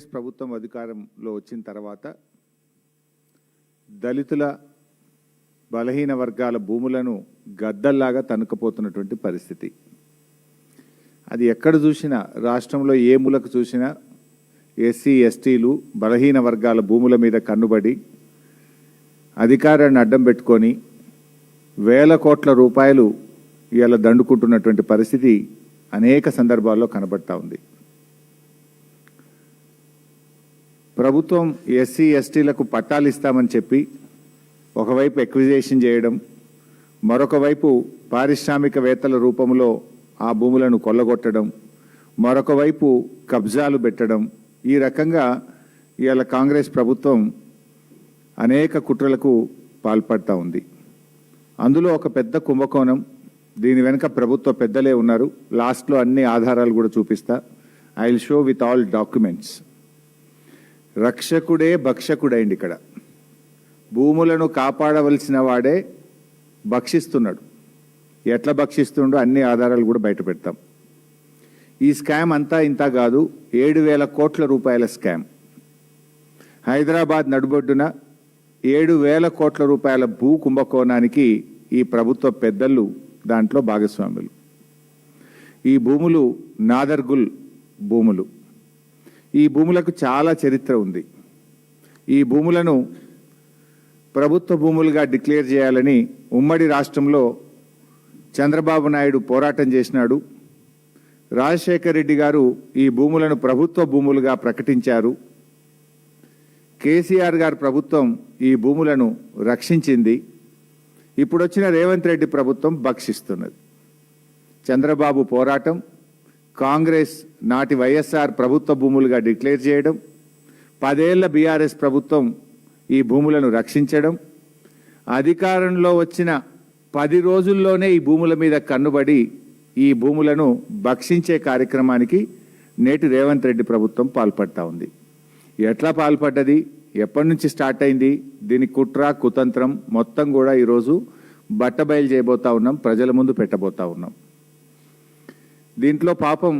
ప్రభుత్వం అధికారంలో వచ్చిన తర్వాత దళితుల బలహీన వర్గాల భూములను గద్దల్లాగా తనుకపోతున్నటువంటి పరిస్థితి. అది ఎక్కడ చూసినా, రాష్ట్రంలో ఏ మూలకు చూసినా ఎస్సీ ఎస్టీలు బలహీన వర్గాల భూముల మీద కన్నుబడి అధికారాన్ని అడ్డం పెట్టుకొని వేల కోట్ల రూపాయలు ఇలా దండుకుంటున్నటువంటి పరిస్థితి అనేక సందర్భాల్లో కనబడతా ఉంది. ప్రభుత్వం ఎస్సీ ఎస్టీలకు పట్టాలు ఇస్తామని చెప్పి ఒకవైపు ఎక్విజేషన్ చేయడం, మరొక వైపు పారిశ్రామికవేత్తల రూపంలో ఆ భూములను కొల్లగొట్టడం, మరొక వైపు కబ్జాలు పెట్టడం, ఈ రకంగా ఇవాళ కాంగ్రెస్ ప్రభుత్వం అనేక కుట్రలకు పాల్పడతా ఉంది. అందులో ఒక పెద్ద కుంభకోణం. దీని వెనుక ప్రభుత్వ పెద్దలే ఉన్నారు. లాస్ట్లో అన్ని ఆధారాలు కూడా చూపిస్తా. I will show with all documents. రక్షకుడే భక్షకుడైంది. ఇక్కడ భూములను కాపాడవలసిన వాడే భక్షిస్తున్నాడు. ఎట్లా భక్షిస్తుండో అన్ని ఆధారాలు కూడా బయట పెడతాం. ఈ స్కామ్ అంతా ఇంత కాదు, 7,000 కోట్ల రూపాయల స్కామ్. హైదరాబాద్ నడుబొడ్డున 7,000 కోట్ల రూపాయల భూ కుంభకోణానికి ఈ ప్రభుత్వ పెద్దలు దాంట్లో భాగస్వాములు. ఈ భూములు నాదర్గుల్ భూములు. ఈ భూములకు చాలా చరిత్ర ఉంది. ఈ భూములను ప్రభుత్వ భూములుగా డిక్లేర్ చేయాలని ఉమ్మడి రాష్ట్రంలో చంద్రబాబు నాయుడు పోరాటం చేసినాడు. రాజశేఖర రెడ్డి గారు ఈ భూములను ప్రభుత్వ భూములుగా ప్రకటించారు. కేసీఆర్ గారి ప్రభుత్వం ఈ భూములను రక్షించింది. ఇప్పుడు వచ్చిన రేవంత్ రెడ్డి ప్రభుత్వం భక్షిస్తున్నది. చంద్రబాబు పోరాటం, కాంగ్రెస్ నాటి వైఎస్ఆర్ ప్రభుత్వ భూములుగా డిక్లేర్ చేయడం, 10 ఏళ్ల బీఆర్ఎస్ ప్రభుత్వం ఈ భూములను రక్షించడం, అధికారంలో వచ్చిన 10 రోజుల్లోనే ఈ భూముల మీద కన్నుబడి ఈ భూములను భక్షించే కార్యక్రమానికి నేటి రేవంత్ రెడ్డి ప్రభుత్వం పాల్పడతా ఉంది. ఎట్లా పాల్పడ్డది, ఎప్పటి నుంచి స్టార్ట్ అయింది, దీని కుట్ర కుతంత్రం మొత్తం కూడా ఈరోజు బట్టబయలు చేయబోతా ఉన్నాం, ప్రజల ముందు పెట్టబోతా ఉన్నాం. దీంట్లో పాపం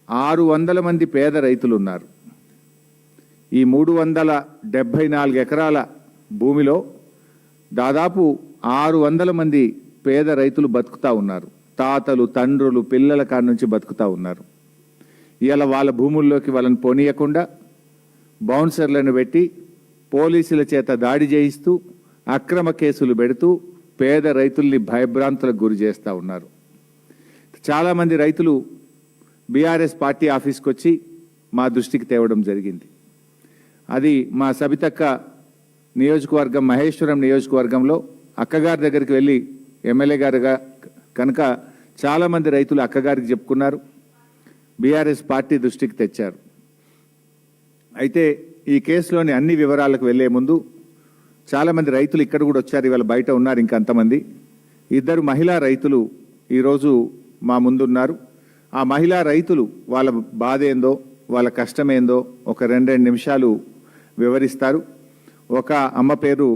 600 మంది పేద రైతులు ఉన్నారు. ఈ 374 ఎకరాల భూమిలో దాదాపు 600 మంది పేద రైతులు బతుకుతా ఉన్నారు. తాతలు, తండ్రులు, పిల్లల కాడ నుంచి బతుకుతా ఉన్నారు. ఇవాళ వాళ్ళ భూముల్లోకి వాళ్ళని పోనీయకుండా బౌన్సర్లను పెట్టి పోలీసుల చేత దాడి చేయిస్తూ అక్రమ కేసులు పెడుతూ పేద రైతుల్ని భయభ్రాంతులకు గురి చేస్తూ ఉన్నారు. చాలామంది రైతులు బీఆర్ఎస్ పార్టీ ఆఫీస్కి వచ్చి మా దృష్టికి తేవడం జరిగింది. అది మా సబితక్క నియోజకవర్గం, మహేశ్వరం నియోజకవర్గంలో అక్కగారి దగ్గరికి వెళ్ళి ఎమ్మెల్యే గారుగా కనుక చాలామంది రైతులు అక్కగారికి చెప్పుకున్నారు, బీఆర్ఎస్ పార్టీ దృష్టికి తెచ్చారు. అయితే ఈ కేసులోని అన్ని వివరాలకు వెళ్లే ముందు చాలామంది రైతులు ఇక్కడ కూడా వచ్చారు, ఇవాళ బయట ఉన్నారు ఇంకంతమంది. 2 మహిళా రైతులు ఈరోజు మా ముందున్నారు. ఆ మహిళా రైతులు వాళ్ళ బాధ ఏందో, వాళ్ళ కష్టమేందో ఒక 2 నిమిషాలు వివరిస్తారు. ఒక అమ్మ పేరు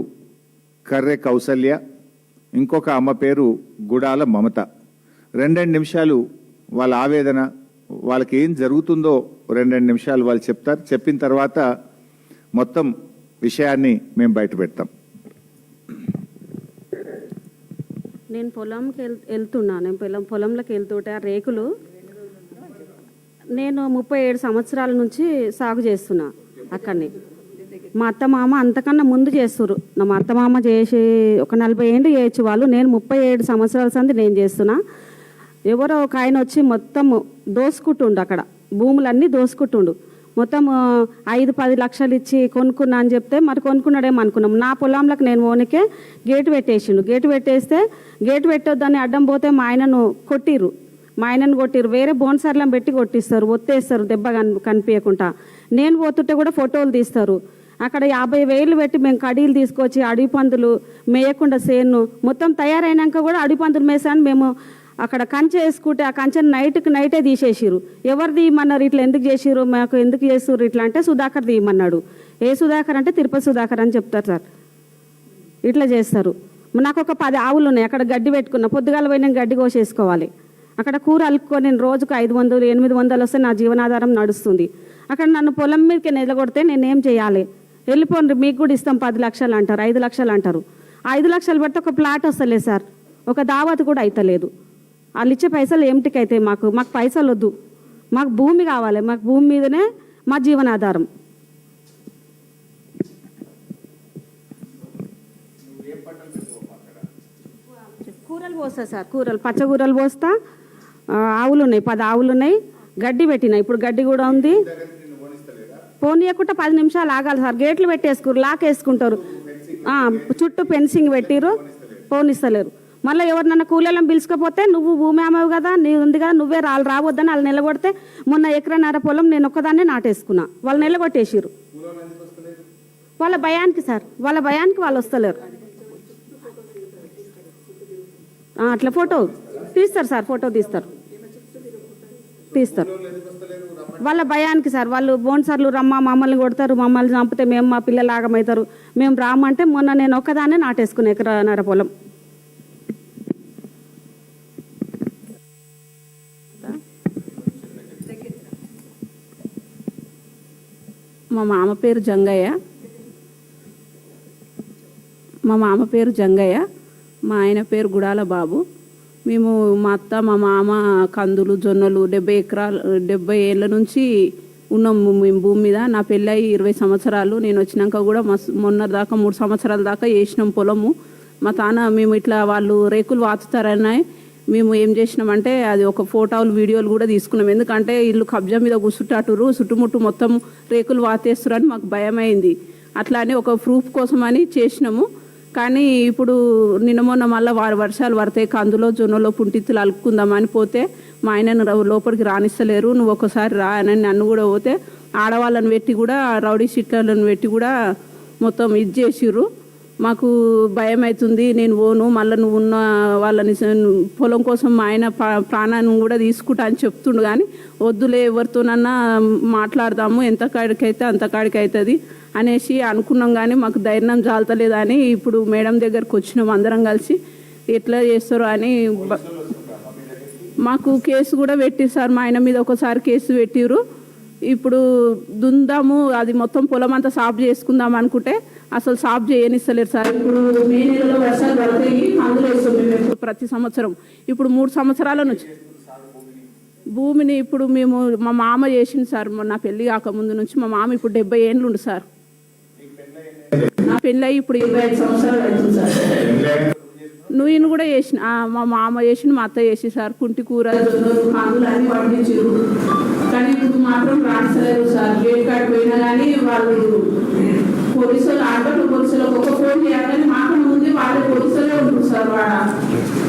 కర్రె కౌసల్య, ఇంకొక అమ్మ పేరు గుడాల మమత. 2 నిమిషాలు వాళ్ళ ఆవేదన, వాళ్ళకి ఏం జరుగుతుందో 2 నిమిషాలు వాళ్ళు చెప్తారు. చెప్పిన తర్వాత మొత్తం విషయాన్ని మేము బయట పెడతాం. నేను పొలంకి వెళ్తున్నా. పొలంలోకి వెళ్తుంటే ఆ రేకులు నేను 37 సంవత్సరాల నుంచి సాగు చేస్తున్నా అక్కడిని. మా అత్తమామ అంతకన్నా ముందు చేస్తున్నారు. మా అత్తమామ చేసి ఒక 40 ఏళ్ళు చేయొచ్చు వాళ్ళు. నేను 37 సంవత్సరాల సంది నేను చేస్తున్నా. ఎవరో ఒక ఆయన వచ్చి మొత్తం దోసుకుంటుండు, అక్కడ భూములన్నీ దోసుకుంటుండు. మొత్తం 5-10 లక్షలు ఇచ్చి కొనుక్కున్నా అని చెప్తే మరి కొనుక్కున్నాడేమో అనుకున్నాం. నా పొలంలోకి నేను ఓనికే గేటు పెట్టేసిండు. గేటు పెట్టేస్తే గేటు పెట్టొద్దని అడ్డం పోతే మా ఆయనను కొట్టిర్రు. వేరే బోన్సర్లను పెట్టి కొట్టిస్తారు, ఒత్తేస్తారు దెబ్బ కనిపించకుండా. నేను పోతుంటే కూడా ఫోటోలు తీస్తారు. అక్కడ 50,000 పెట్టి మేము కడీలు తీసుకొచ్చి అడవి పందులు మేయకుండా సేను మొత్తం తయారైనాక కూడా అడవి పందులు మేసాను మేము అక్కడ కంచె వేసుకుంటే ఆ కంచెను నైటే తీసేసిరు. ఎవరు తీయమన్నారు, ఇట్లా ఎందుకు చేసిరు, మాకు ఎందుకు చేస్తుర్రు ఇట్లా అంటే సుధాకర్ తీయమన్నాడు. ఏ సుధాకర్ అంటే తిరుపతి సుధాకర్ అని చెప్తారు సార్. ఇట్లా చేస్తారు. నాకు ఒక 10 ఆవులు ఉన్నాయి. అక్కడ గడ్డి పెట్టుకున్నా, పొద్దుగాల పోయి నేను గడ్డి కోసేసుకోవాలి. అక్కడ కూర అలుక్కొని నేను రోజుకు 500-800 వస్తే నా జీవనాధారం నడుస్తుంది. అక్కడ నన్ను పొలం మీదకి నిలగొడితే నేనేం చేయాలి? వెళ్ళిపోండి, మీకు కూడా ఇస్తాం 10 లక్షలు అంటారు, 5 లక్షలు అంటారు. 5 లక్షలు పెడితే ఒక ప్లాట్ వస్తలేదు సార్, ఒక దావత్ కూడా అవుతలేదు. వాళ్ళు ఇచ్చే పైసలు ఏమిటికి అవుతాయి? మాకు పైసలు వద్దు, మాకు భూమి కావాలి, మాకు భూమి మీదనే మా జీవనాధారం. కూరలు పోస్తా సార్, పచ్చకూరలు పోస్తా. ఆవులు ఉన్నాయి, 10 ఆవులు ఉన్నాయి. గడ్డి పెట్టినా, ఇప్పుడు గడ్డి కూడా ఉంది. పోనీయకుండా 10 నిమిషాలు ఆగాలి సార్. గేట్లు పెట్టేసుకురు, లాక్ వేసుకుంటారు, చుట్టూ ఫెన్సింగ్ పెట్టిరు, పోనిస్తలేరు. మళ్ళీ ఎవరినన్నా కూలీలను పిలుచుకపోతే నువ్వు భూమి అమ్మవు కదా, నీ ఉంది కదా, నువ్వే రావద్దని వాళ్ళు నిలగొడితే, మొన్న ఎకరన్నర పొలం నేను ఒక్కదాన్నే నాటేసుకున్నా, వాళ్ళు నిలగొట్టేసిరు. వాళ్ళ భయానికి సార్, వాళ్ళ భయానికి వాళ్ళు వస్తలేరు. అట్లా ఫోటో తీస్తారు సార్, ఫోటో తీస్తారు. వాళ్ళ భయానికి సార్, వాళ్ళు బోన్సర్లు రమ్మ మమ్మల్ని కొడతారు, మమ్మల్ని చంపితే మేము మా పిల్లలు ఆగమవుతారు, మేము రామంటే మొన్న నేను ఒక్కదాన్నే నాటేసుకున్నా ఎకరన్నర పొలం. మా మామ పేరు జంగయ్య, మా ఆయన పేరు గుడాల బాబు. మేము మా అత్త మా మామ కందులు జొన్నలు 70 ఏళ్ళ నుంచి ఉన్నాము మేము భూమి మీద. నా పెళ్ళై 20 సంవత్సరాలు. నేను వచ్చినాక కూడా మొన్న దాకా 3 సంవత్సరాల దాకా వేసినాం పొలము. మా తాన మేము ఇట్లా వాళ్ళు రేకులు వాతుతారని మేము ఏం చేసినామంటే అది ఒక ఫోటోలు వీడియోలు కూడా తీసుకున్నాం. ఎందుకంటే ఇల్లు కబ్జా మీద కూర్చుంటాటురు, చుట్టుముట్టు మొత్తం రేకులు వాతేస్తురని మాకు భయం అయింది. అట్లా అని ఒక ప్రూఫ్ కోసమని చేసినాము. కానీ ఇప్పుడు నిన్న మొన్న మళ్ళీ వర్షాలు పడతాయి, కందులో జొన్నలో పుంటిత్తులు అలుపుకుందామని పోతే మా ఆయనను లోపలికి రానిస్తలేరు. నువ్వు ఒకసారి రా అని నన్ను కూడా పోతే ఆడవాళ్ళని పెట్టి కూడా రౌడీ షీట్లను పెట్టి కూడా మొత్తం ఇది చేసిర్రు. మాకు భయం అవుతుంది, నేను పోను, మళ్ళీ నువ్వు ఉన్న వాళ్ళని పొలం కోసం మా ఆయన ప్రాణాన్ని కూడా తీసుకుంటా అని చెప్తుండు. కానీ వద్దులే, ఎవరితోనన్నా మాట్లాడదాము, ఎంత కాడికైతే అంత కాడికి అవుతుంది అనేసి అనుకున్నాం. కానీ మాకు ధైర్యం చాలతలేదని ఇప్పుడు మేడం దగ్గరకు వచ్చినాం అందరం కలిసి. ఎట్లా చేస్తారో అని మాకు కేసు కూడా పెట్టిరు సార్, మా ఆయన మీద ఒకసారి కేసు పెట్టిరు. ఇప్పుడు దుందాము, అది మొత్తం పొలం అంతా సాఫ్ చేసుకుందాం అనుకుంటే అసలు సాఫ్ చేయనిస్తలేరు సార్. ఇప్పుడు మే నెలలో వర్షాలు పడతాయి, అందులో వేస్తాం మేము ప్రతి సంవత్సరం. ఇప్పుడు 3 సంవత్సరాల నుంచి భూమిని ఇప్పుడు మేము మా మామ చేసింది సార్. నా పెళ్ళి కాకముందు నుంచి మా మామ ఇప్పుడు 70 ఏండ్లు ఉంది సార్. నా పెళ్ళి ఇప్పుడు 25 సంవత్సరాలు అవుతుంది సార్. నువ్వు కూడా చేసిన, మా మామ చేసిన, మా అత్త చేసి సార్. కుంటి కూర కాదులు అన్నీ పండించారు. కానీ ఇప్పుడు మాత్రం రాణిస్తలేరు సార్. గేట్ కాడికి పోయినా కానీ వాళ్ళు పోలీసులు పోలీసులకు ఒక ఫోన్ చేయాలని మాకు ముందు వాళ్ళే పోలీసులే ఉంటుంది సార్.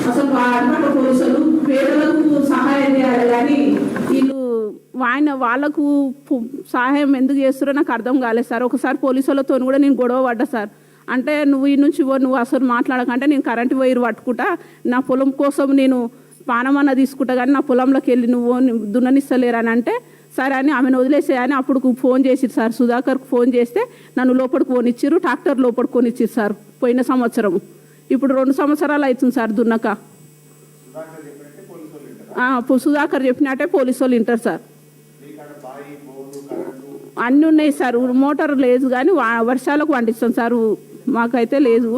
అసలు ఆడపట్ల పోలీసులు పేదలకు సహాయం చేయాలి కానీ వీళ్ళు వాళ్ళకు సహాయం ఎందుకు చేస్తారో నాకు అర్థం కాలేదు సార్. ఒకసారి పోలీసులతో కూడా నేను గొడవ పడ్డా సార్. అంటే నువ్వు ఈ నుంచి నువ్వు అసలు మాట్లాడకంటే నేను కరెంటు వైరు పట్టుకుంటా, నా పొలం కోసం నేను పానమన్న తీసుకుంటా, కానీ నా పొలంలోకి వెళ్ళి నువ్వు దున్ననిస్తలేరని అంటే సరే అని ఆమెను వదిలేసేయని అప్పుడు ఫోన్ చేసిరు సార్. సుధాకర్కు ఫోన్ చేస్తే నన్ను లోపలికి కొనిచ్చిర్రు, ట్రాక్టర్ లోపలికి కొనిచ్చిరు సార్ పోయిన సంవత్సరం. ఇప్పుడు 2 సంవత్సరాలు అవుతుంది సార్ దున్నక. సుధాకర్ చెప్పినట్టే పోలీసు వాళ్ళు వింటారు సార్. అన్నీ ఉన్నాయి సార్, మోటార్ లేదు కానీ వర్షాలకు పండిస్తాం సార్. మాకైతే లేదు,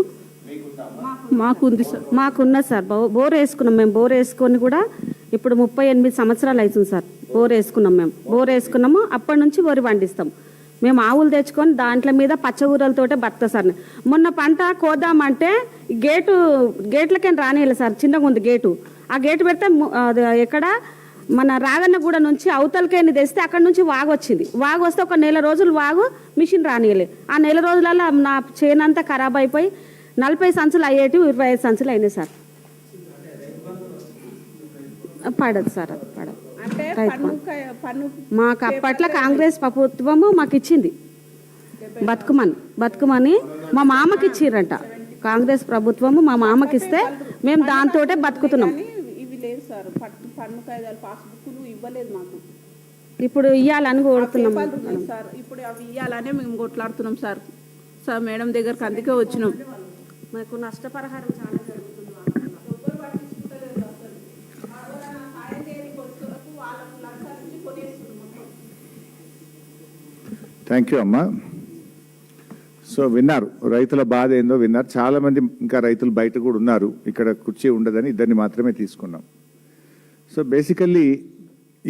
మాకుంది సార్. మాకున్నది సార్, బోర్ వేసుకున్నాం మేము. బోర్ వేసుకొని కూడా ఇప్పుడు 38 సంవత్సరాలు అవుతుంది సార్. బోర్ వేసుకున్నాం మేము, బోర్ వేసుకున్నాము. అప్పటి నుంచి వరి పండిస్తాం మేము. ఆవులు తెచ్చుకొని దాంట్లో మీద పచ్చగూరలతోటే బతుకుతా సార్. మొన్న పంట కోద్దామంటే గేట్లకేం రానియలేదు సార్, చిన్నగా ఉంది గేటు. ఆ గేటు పెడితే ఎక్కడ మన రాగన్నగూడ నుంచి అవతలకేని తెస్తే అక్కడ నుంచి వాగు వచ్చింది. వాగు వస్తే ఒక 1 నెల రోజులు వాగు మిషన్ రానియలేదు. ఆ 1 నెల రోజులలో నా చేనంతా ఖరాబ్ అయిపోయి 40 సంచులు అయ్యేటివి 25 సంచులు అయినాయి సార్. పడదు సార్, అది పడదు. మాకు అప్పట్లో కాంగ్రెస్ ప్రభుత్వము మాకు ఇచ్చింది బతుకమని మా మామకి ఇచ్చిర్రంట. కాంగ్రెస్ ప్రభుత్వము మా మామకి ఇస్తే మేము దాంతోటే బతుకుతున్నాం. ఇప్పుడు ఇయ్యాలని కోరుతున్నాం సార్. ఇప్పుడు అవి ఇయ్యాలనే మేము కొట్లాడుతున్నాం సార్. సార్ మేడం దగ్గరకు అందుకే వచ్చినాం. మాకు నష్టపరిహారం చాలా జరుగుతుంది. థ్యాంక్ యూ అమ్మా. సో విన్నారు, రైతుల బాధ ఏందో విన్నారు. చాలామంది ఇంకా రైతులు బయట కూడా ఉన్నారు, ఇక్కడ కుర్చీ ఉండదని ఇద్దరిని మాత్రమే తీసుకున్నాం. సో బేసికల్లీ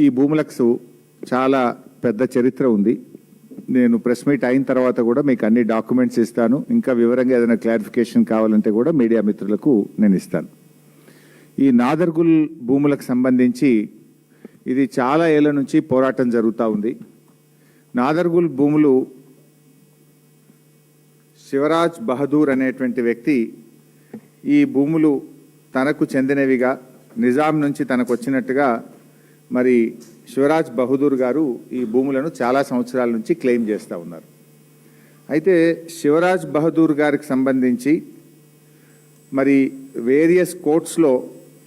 ఈ భూములకు చాలా పెద్ద చరిత్ర ఉంది. నేను ప్రెస్ మీట్ అయిన తర్వాత కూడా మీకు అన్ని డాక్యుమెంట్స్ ఇస్తాను. ఇంకా వివరంగా ఏదైనా క్లారిఫికేషన్ కావాలంటే కూడా మీడియా మిత్రులకు నేను ఇస్తాను. ఈ నాదర్గుల్ భూములకు సంబంధించి ఇది చాలా ఏళ్ల నుంచి పోరాటం జరుగుతూ ఉంది. నాదర్గుల్ భూములు శివరాజ్ బహదూర్ అనేటువంటి వ్యక్తి ఈ భూములు తనకు చెందినవిగా నిజాం నుంచి తనకు వచ్చినట్టుగా మరి శివరాజ్ బహదూర్ గారు ఈ భూములను చాలా సంవత్సరాల నుంచి క్లెయిమ్ చేస్తూ ఉన్నారు. అయితే శివరాజ్ బహదూర్ గారికి సంబంధించి మరి వేరియస్ కోర్ట్స్లో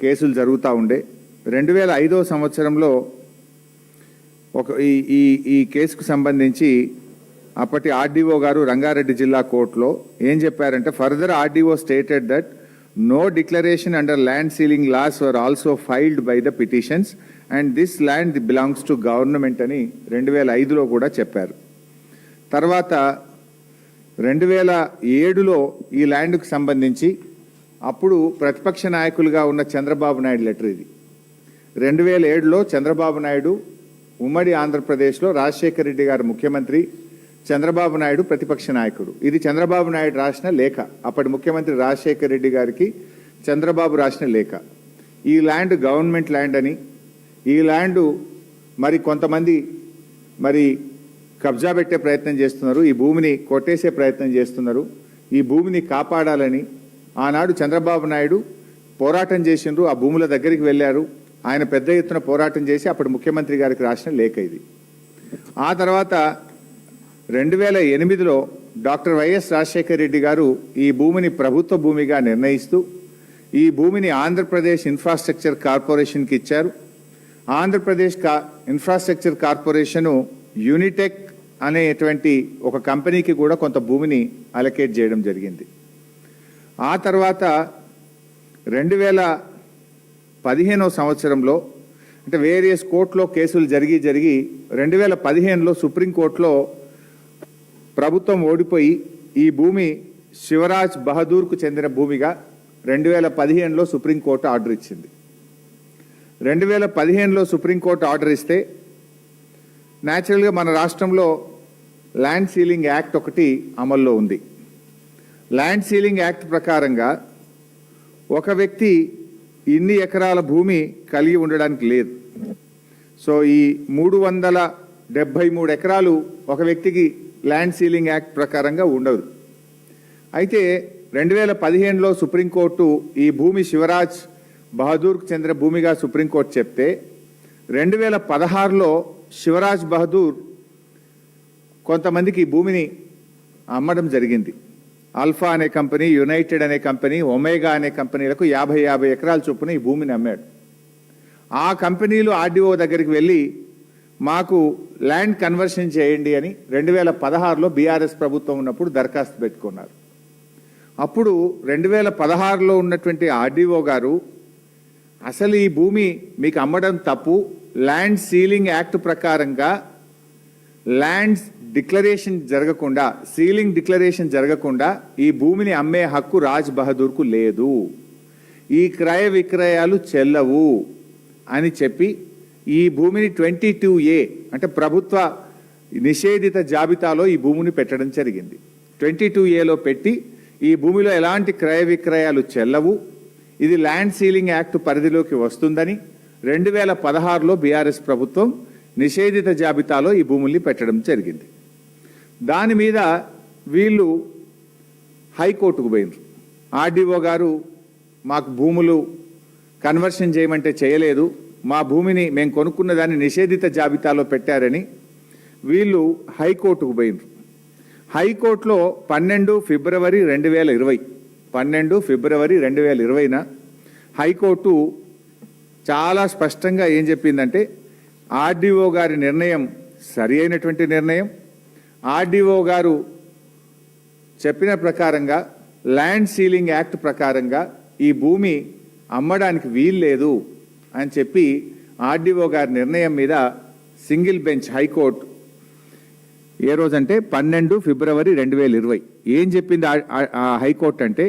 కేసులు జరుగుతూ ఉండే. 2005 సంవత్సరంలో ఈ కేసుకు సంబంధించి అప్పటి ఆర్డీఓ గారు రంగారెడ్డి జిల్లా కోర్టులో ఏం చెప్పారంటే, further RDO stated that no declaration under land ceiling laws were also filed by the petitions and this land belongs to government అని 2005లో కూడా చెప్పారు. తర్వాత 2007లో ఈ ల్యాండ్కు సంబంధించి అప్పుడు ప్రతిపక్ష నాయకులుగా ఉన్న చంద్రబాబు నాయుడు లెటర్ ఇది. 2007లో చంద్రబాబు నాయుడు ఉమ్మడి ఆంధ్రప్రదేశ్లో రాజశేఖర రెడ్డి గారు ముఖ్యమంత్రి, చంద్రబాబు నాయుడు ప్రతిపక్ష నాయకుడు. ఇది చంద్రబాబు నాయుడు రాసిన లేఖ, అప్పటి ముఖ్యమంత్రి రాజశేఖర రెడ్డి గారికి చంద్రబాబు రాసిన లేఖ. ఈ ల్యాండ్ గవర్నమెంట్ ల్యాండ్ అని, ఈ ల్యాండ్ మరి కొంతమంది మరి కబ్జా పెట్టే ప్రయత్నం చేస్తున్నారు, ఈ భూమిని కొట్టేసే ప్రయత్నం చేస్తున్నారు, ఈ భూమిని కాపాడాలని ఆనాడు చంద్రబాబు నాయుడు పోరాటం చేసిండ్రు. ఆ భూముల దగ్గరికి వెళ్ళారు, ఆయన పెద్ద ఎత్తున పోరాటం చేసి అప్పుడు ముఖ్యమంత్రి గారికి రాసిన లేఖ ఇది. ఆ తర్వాత 2008లో డాక్టర్ వైఎస్ రాజశేఖర రెడ్డి గారు ఈ భూమిని ప్రభుత్వ భూమిగా నిర్ణయిస్తూ ఈ భూమిని ఆంధ్రప్రదేశ్ ఇన్ఫ్రాస్ట్రక్చర్ కార్పొరేషన్కి ఇచ్చారు. ఆంధ్రప్రదేశ్ ఇన్ఫ్రాస్ట్రక్చర్ కార్పొరేషను యూనిటెక్ అనేటువంటి ఒక కంపెనీకి కూడా కొంత భూమిని అలొకేట్ చేయడం జరిగింది. ఆ తర్వాత 2015 సంవత్సరంలో అంటే వేరియస్ కోర్టులో కేసులు జరిగి 2015లో సుప్రీంకోర్టులో ప్రభుత్వం ఓడిపోయి ఈ భూమి శివరాజ్ బహదూర్కు చెందిన భూమిగా 2015లో సుప్రీంకోర్టు ఆర్డర్ ఇచ్చింది. 2015లో సుప్రీంకోర్టు ఆర్డర్ ఇస్తే న్యాచురల్గా మన రాష్ట్రంలో ల్యాండ్ సీలింగ్ యాక్ట్ ఒకటి అమల్లో ఉంది. ల్యాండ్ సీలింగ్ యాక్ట్ ప్రకారంగా ఒక వ్యక్తి ఇన్ని ఎకరాల భూమి కలిగి ఉండడానికి లేదు. సో ఈ 373 ఎకరాలు ఒక వ్యక్తికి ల్యాండ్ సీలింగ్ యాక్ట్ ప్రకారంగా ఉండదు. అయితే 2015లో సుప్రీంకోర్టు ఈ భూమి శివరాజ్ బహదూర్కు చెందిన భూమిగా సుప్రీంకోర్టు చెప్తే 2016లో శివరాజ్ బహదూర్ కొంతమందికి ఈ భూమిని అమ్మడం జరిగింది. ఆల్ఫా అనే కంపెనీ, యునైటెడ్ అనే కంపెనీ, ఒమేగా అనే కంపెనీలకు 50 ఎకరాల చొప్పున ఈ భూమిని అమ్మాడు. ఆ కంపెనీలు ఆర్డీఓ దగ్గరికి వెళ్ళి మాకు ల్యాండ్ కన్వర్షన్ చేయండి అని 2016లో బీఆర్ఎస్ ప్రభుత్వం ఉన్నప్పుడు దరఖాస్తు పెట్టుకున్నారు. అప్పుడు 2016లో ఉన్నటువంటి ఆర్డీఓ గారు అసలు ఈ భూమి మీకు అమ్మడం తప్పు, ల్యాండ్ సీలింగ్ యాక్ట్ ప్రకారంగా ల్యాండ్ డిక్లరేషన్ జరగకుండా, సీలింగ్ డిక్లరేషన్ జరగకుండా ఈ భూమిని అమ్మే హక్కు రాజ్ బహదూర్కు లేదు, ఈ క్రయ విక్రయాలు చెల్లవు అని చెప్పి ఈ భూమిని 22A అంటే ప్రభుత్వ నిషేధిత జాబితాలో ఈ భూమిని పెట్టడం జరిగింది. 22Aలో పెట్టి ఈ భూమిలో ఎలాంటి క్రయ విక్రయాలు చెల్లవు, ఇది ల్యాండ్ సీలింగ్ యాక్ట్ పరిధిలోకి వస్తుందని 2016లో బీఆర్ఎస్ ప్రభుత్వం నిషేధిత జాబితాలో ఈ భూముల్ని పెట్టడం జరిగింది. దాని మీద వీళ్ళు హైకోర్టుకు పోయినారు. ఆర్డీఓ గారు మాకు భూములు కన్వర్షన్ చేయమంటే చేయలేదు, మా భూమిని మేము కొనుక్కున్న దాన్ని నిషేధిత జాబితాలో పెట్టారని వీళ్ళు హైకోర్టుకు పోయినారు. హైకోర్టులో 12 ఫిబ్రవరి 2020న హైకోర్టు చాలా స్పష్టంగా ఏం చెప్పిందంటే, ఆర్డీఓ గారి నిర్ణయం సరి అయినటువంటి నిర్ణయం, ఆర్డీఓ గారు చెప్పిన ప్రకారంగా ల్యాండ్ సీలింగ్ యాక్ట్ ప్రకారంగా ఈ భూమి అమ్మడానికి వీల్లేదు అని చెప్పి ఆర్డీఓ గారి నిర్ణయం మీద సింగిల్ బెంచ్ హైకోర్టు ఏ రోజంటే 12 ఫిబ్రవరి 2020. ఏం చెప్పింది ఆ హైకోర్టు అంటే,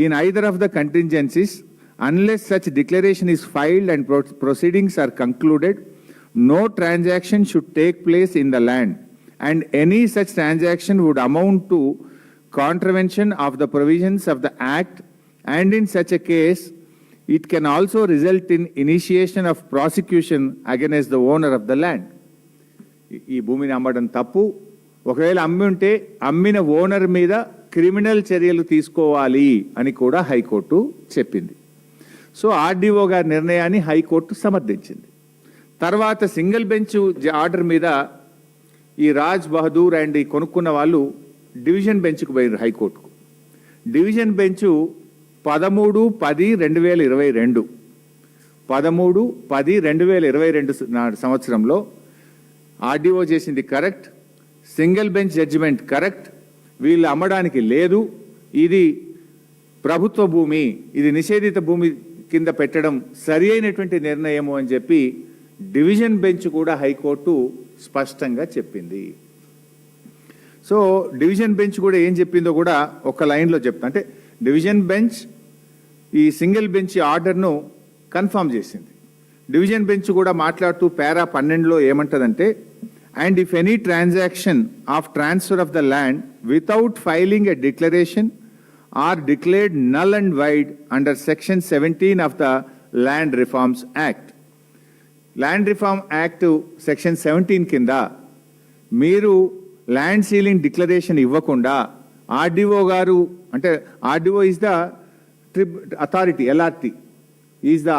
in either of the contingencies unless such declaration is filed and proceedings are concluded, no transaction should take place in the land, and any such transaction would amount to contravention of the provisions of the Act, and in such a case, it can also result in initiation of prosecution against the owner of the land. ఈ భూమిని అమ్మడం తప్పు. ఒకవేళ అమ్మి ఉంటే అమ్మిన owner మీద criminal చర్యలు తీసుకోవాలి అని కూడా హైకోర్టు చెప్పింది. సో ఆర్డీఓ గారి నిర్ణయాన్ని హైకోర్టు సమర్థించింది. తర్వాత సింగిల్ బెంచ్ ఆర్డర్ మీద ఈ రాజ్ బహదూర్ అండ్ ఈ కొనుక్కున్న వాళ్ళు డివిజన్ బెంచ్కు పోయారు హైకోర్టుకు. డివిజన్ బెంచ్ 13/10/2022 13/10/2022 సంవత్సరంలో ఆర్డీఓ చేసింది correct, single bench judgement correct, వీళ్ళు అమ్మడానికి లేదు, ఇది ప్రభుత్వ భూమి, ఇది నిషేధిత భూమి కింద పెట్టడం సరి అయినటువంటి నిర్ణయము అని చెప్పి డివిజన్ బెంచ్ కూడా హైకోర్టు స్పష్టంగా చెప్పింది. సో డివిజన్ బెంచ్ కూడా ఏం చెప్పిందో కూడా ఒక లైన్లో చెప్తా. అంటే డివిజన్ బెంచ్ ఈ సింగిల్ బెంచ్ ఆర్డర్ను కన్ఫర్మ్ చేసింది. డివిజన్ బెంచ్ కూడా మాట్లాడుతూ పారా 12లో ఏమంటదంటే, and if any transaction of transfer of the land without filing a declaration or declared null and void under section 17 of the land reforms act. Land reform act section 17 కింద మీరు land ceiling declaration ఇవ్వకుండా RDO గారు, అంటే RDO is the authority, LRT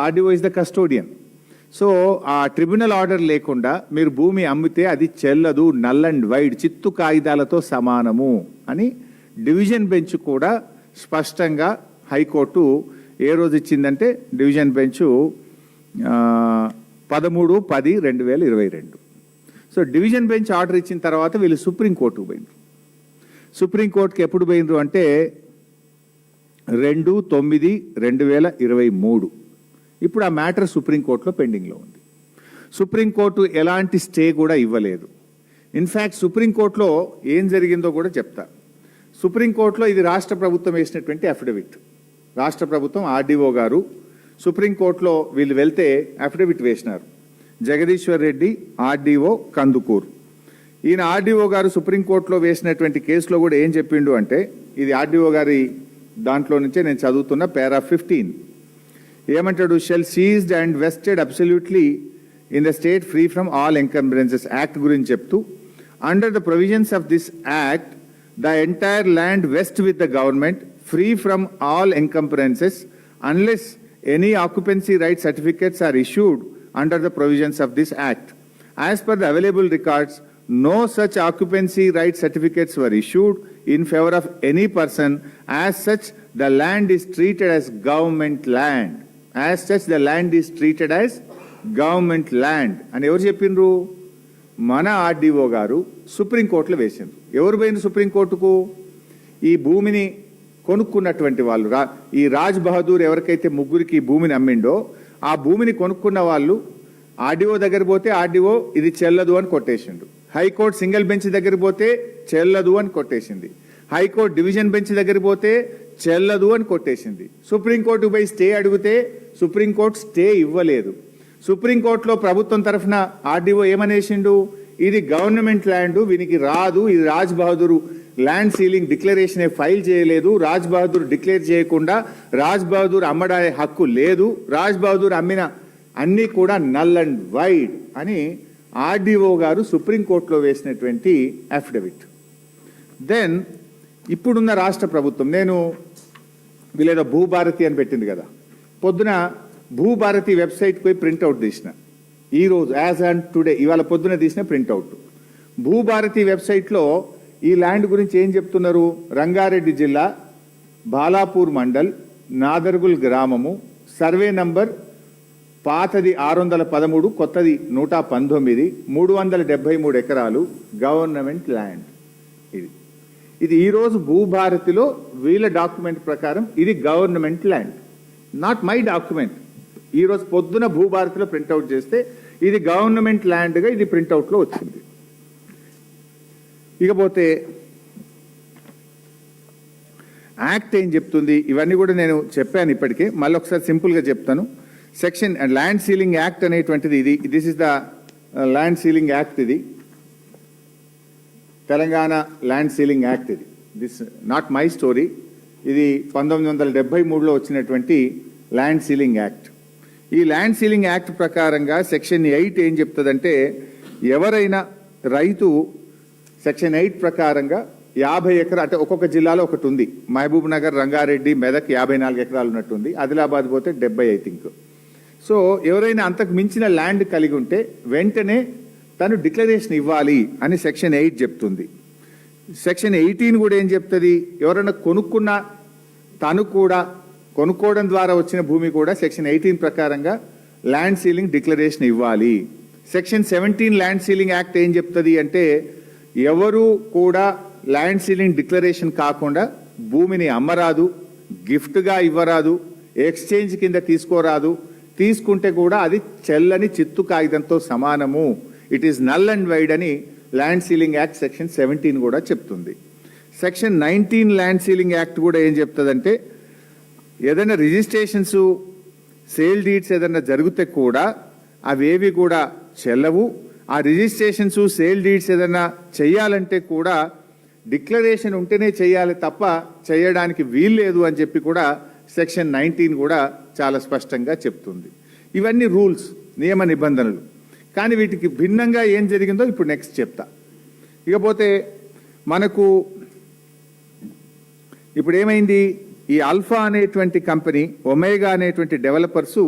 RDO is the custodian. So ఆ tribunal order లేకుండా మీరు భూమి అమ్మితే అది చెల్లదు, నల్ అండ్ వైడ్, చిత్తు కాగితాలతో సమానము అని డివిజన్ బెంచ్ కూడా స్పష్టంగా హైకోర్టు ఏ రోజు ఇచ్చిందంటే division bench 13/10/2022. So division bench order ఇచ్చిన తర్వాత వీళ్ళు సుప్రీంకోర్టుకు పోయినరు. సుప్రీంకోర్టుకి ఎప్పుడు పోయినరు అంటే 2/9/2023. ఇప్పుడు ఆ మ్యాటర్ సుప్రీంకోర్టులో పెండింగ్లో ఉంది. సుప్రీంకోర్టు ఎలాంటి స్టే కూడా ఇవ్వలేదు. ఇన్ఫ్యాక్ట్ సుప్రీంకోర్టులో ఏం జరిగిందో కూడా చెప్తా. సుప్రీంకోర్టులో ఇది రాష్ట్ర ప్రభుత్వం వేసినటువంటి అఫిడవిట్. రాష్ట్ర ప్రభుత్వం ఆర్డీఓ గారు సుప్రీంకోర్టులో వీళ్ళు వెళ్తే అఫిడవిట్ వేసినారు. జగదీశ్వర్ రెడ్డి ఆర్డీఓ కందుకూరు. ఈయన ఆర్డీఓ గారు సుప్రీంకోర్టులో వేసినటువంటి కేసులో కూడా ఏం చెప్పిండు అంటే, ఇది ఆర్డీఓ గారి దాంట్లో నుంచే నేను చదువుతున్న పారా 15. ఏమంటాడు, shall seized and vested absolutely in the state free from all encumbrances act గురించి చెప్తూ, under the provisions of this act the entire land vest with the government free from all encumbrances unless any occupancy right certificates are issued under the provisions of this act. As per the available records, no such occupancy right certificates were issued in favor of any person. As such, the land is treated as government land. As such, the land is treated as government land. And ఎవరు చెప్పిండ్రు? మన RDO గారు సుప్రీంకోర్టులో వేసిండ్రు. ఎవరు పోయింది సుప్రీంకోర్టుకు? ఈ భూమిని కొనుక్కున్నటువంటి వాళ్ళు, ఈ రాజ్ బహదూర్ ఎవరికైతే ముగ్గురికి భూమిని అమ్మిండో ఆ భూమిని కొనుక్కున్న వాళ్ళు ఆర్డీఓ దగ్గర పోతే ఆర్డీఓ ఇది చెల్లదు అని కొట్టేసిండు. హైకోర్టు సింగిల్ బెంచ్ దగ్గర పోతే చెల్లదు అని కొట్టేసింది. హైకోర్టు డివిజన్ బెంచ్ దగ్గర పోతే చెల్లదు అని కొట్టేసింది. సుప్రీంకోర్టుకు పోయి స్టే అడిగితే సుప్రీంకోర్టు స్టే ఇవ్వలేదు. సుప్రీంకోర్టులో ప్రభుత్వం తరఫున ఆర్డీఓ ఏమనేసిండు, ఇది గవర్నమెంట్ ల్యాండ్, వీనికి రాదు, ఇది Raj Bahadur land ceiling declaration file చేయలేదు, రాజ్ బహదూర్ డిక్లేర్ చేయకుండా రాజ్ బహదూర్ అమ్మడానికి హక్కు లేదు, రాజ్ బహదూర్ అమ్మిన అన్నీ కూడా నల్ అండ్ వైడ్ అని ఆర్డీఓ గారు సుప్రీంకోర్టులో వేసినటువంటి అఫిడవిట్. దెన్ ఇప్పుడున్న రాష్ట్ర ప్రభుత్వం, నేను వీళ్ళేదో భూభారతి అని పెట్టింది కదా, పొద్దున భూభారతి వెబ్సైట్కి పోయి ప్రింట్అవుట్ తీసిన, ఈరోజు యాజ్ అండ్ టుడే ఇవాళ పొద్దున తీసిన ప్రింట్అవుట్. భూభారతి వెబ్సైట్లో ఈ ల్యాండ్ గురించి ఏం చెప్తున్నారు, రంగారెడ్డి జిల్లా బాలాపూర్ మండల్ నాదర్గుల్ గ్రామము, సర్వే నంబర్ పాతది 613, కొత్తది 119, 373 ఎకరాలు గవర్నమెంట్ ల్యాండ్. ఇది ఈరోజు భూభారతిలో వీళ్ళ డాక్యుమెంట్ ప్రకారం ఇది government land, not my document. ఈరోజు పొద్దున భూభారతిలో ప్రింట్అవుట్ చేస్తే ఇది గవర్నమెంట్ ల్యాండ్గా ఇది ప్రింట్అవుట్లో వచ్చింది. ఇకపోతే యాక్ట్ ఏం చెప్తుంది, ఇవన్నీ కూడా నేను చెప్పాను ఇప్పటికే, మళ్ళీ ఒకసారి సింపుల్గా చెప్తాను. సెక్షన్ ల్యాండ్ సీలింగ్ యాక్ట్ అనేటువంటిది ఇది, this is the land ceiling act. ఇది తెలంగాణ ల్యాండ్ సీలింగ్ యాక్ట్. ఇది దిస్ నాట్ మై స్టోరీ, ఇది 1973లో వచ్చినటువంటి ల్యాండ్ సీలింగ్ యాక్ట్. ఈ ల్యాండ్ సీలింగ్ యాక్ట్ ప్రకారంగా సెక్షన్ 8 ఏం చెప్తుందంటే, ఎవరైనా రైతు సెక్షన్ 8 ప్రకారంగా 50 ఎకరా, అంటే ఒక్కొక్క జిల్లాలో ఒకటి ఉంది, మహబూబ్ నగర్, రంగారెడ్డి, మెదక్ 54 ఎకరాలు ఉన్నట్టుంది, ఆదిలాబాద్ పోతే 70 ఐ థింక్. సో ఎవరైనా అంతకు మించిన ల్యాండ్ కలిగి ఉంటే వెంటనే తను డిక్లరేషన్ ఇవ్వాలి అని సెక్షన్ 8 చెప్తుంది. సెక్షన్ 18 కూడా ఏం చెప్తుంది, ఎవరైనా కొనుక్కున్నా తను కూడా కొనుక్కోవడం ద్వారా వచ్చిన భూమి కూడా సెక్షన్ 18 ప్రకారంగా ల్యాండ్ సీలింగ్ డిక్లరేషన్ ఇవ్వాలి. సెక్షన్ 17 ల్యాండ్ సీలింగ్ యాక్ట్ ఏం చెప్తుంది అంటే, ఎవరు కూడా ల్యాండ్ సీలింగ్ డిక్లరేషన్ కాకుండా భూమిని అమ్మరాదు, గిఫ్ట్గా ఇవ్వరాదు, ఎక్స్చేంజ్ కింద తీసుకోరాదు, తీసుకుంటే కూడా అది చెల్లని చిత్తు కాగితంతో సమానము, it is null and wide అని ల్యాండ్ సీలింగ్ యాక్ట్ సెక్షన్ 17 కూడా చెప్తుంది. సెక్షన్ 19 ల్యాండ్ సీలింగ్ యాక్ట్ కూడా ఏం చెప్తుందంటే, ఏదైనా రిజిస్ట్రేషన్స్, సేల్ డీడ్స్ ఏదైనా జరిగితే కూడా అవేవి కూడా చెల్లవు. ఆ రిజిస్ట్రేషన్స్, సేల్ డీడ్స్ ఏదైనా చేయాలంటే కూడా డిక్లరేషన్ ఉంటేనే చేయాలి తప్ప చేయడానికి వీల్లేదు అని చెప్పి కూడా సెక్షన్ 19 కూడా చాలా స్పష్టంగా చెప్తుంది. ఇవన్నీ రూల్స్, నియమ నిబంధనలు. కానీ వీటికి భిన్నంగా ఏం జరిగిందో ఇప్పుడు నెక్స్ట్ చెప్తా. ఇకపోతే మనకు ఇప్పుడు ఏమైంది, ఈ అల్ఫా అనేటువంటి కంపెనీ, ఒమేగా అనేటువంటి డెవలపర్సు,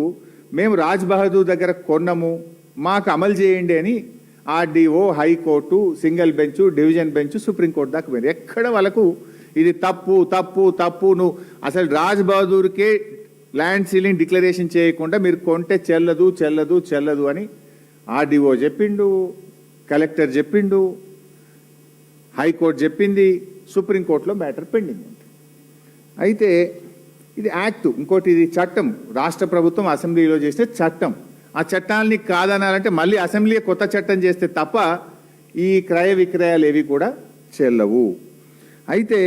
మేము రాజ్ బహదూర్ దగ్గర కొన్నాము, మాకు అమలు చేయండి అని RDO, high court, single bench, division bench, supreme court దాకా పోయింది. ఎక్కడ వాళ్ళకు ఇది తప్పు తప్పు తప్పు, నువ్వు అసలు రాజ్ బహదూర్కే ల్యాండ్ సీలింగ్ డిక్లరేషన్ చేయకుండా మీరు కొంటే చెల్లదు చెల్లదు చెల్లదు అని ఆర్డీఓ చెప్పిండు, కలెక్టర్ చెప్పిండు, హైకోర్టు చెప్పింది, సుప్రీంకోర్టులో మ్యాటర్ పెండింగ్ ఉంది. అయితే ఇది యాక్ట్, ఇంకోటి ఇది చట్టం, రాష్ట్ర ప్రభుత్వం అసెంబ్లీలో చేసే చట్టం. ఆ చట్టాలని కాదనాలంటే మళ్ళీ అసెంబ్లీ కొత్త చట్టం చేస్తే తప్ప ఈ క్రయ విక్రయాలు ఏవి కూడా చెల్లవు. అయితే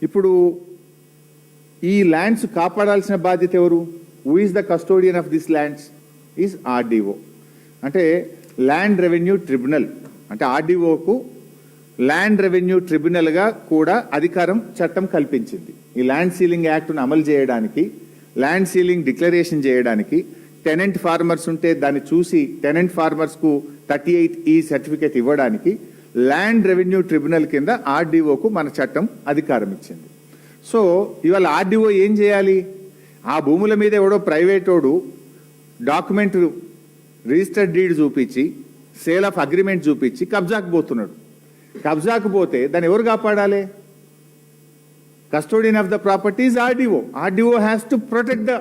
ఇప్పుడు ఈ ల్యాండ్స్ కాపాడాల్సిన బాధ్యత ఎవరు? Who is the custodian of this lands? Is RDO. అంటే ల్యాండ్ రెవెన్యూ ట్రిబ్యునల్, అంటే ఆర్డీఓకు ల్యాండ్ రెవెన్యూ ట్రిబ్యునల్గా కూడా అధికారం చట్టం కల్పించింది. ఈ ల్యాండ్ సీలింగ్ యాక్ట్ను అమలు చేయడానికి, ల్యాండ్ సీలింగ్ డిక్లరేషన్ చేయడానికి, టెనెంట్ ఫార్మర్స్ ఉంటే దాన్ని చూసి టెనెంట్ ఫార్మర్స్కు 38E సర్టిఫికేట్ ఇవ్వడానికి ల్యాండ్ రెవెన్యూ ట్రిబ్యునల్ కింద ఆర్డీఓకు మన చట్టం అధికారం ఇచ్చింది. సో ఇవాళ ఆర్డీఓ ఏం చేయాలి? ఆ భూముల మీద ఎవడో ప్రైవేటోడు డాక్యుమెంట్, రిజిస్టర్డ్ డీడ్ చూపించి, సేల్ ఆఫ్ అగ్రిమెంట్ చూపించి కబ్జాకు పోతున్నాడు. కబ్జాకు పోతే దాన్ని ఎవరు కాపాడాలి? Custodian of the property is RDO. RDO has to protect the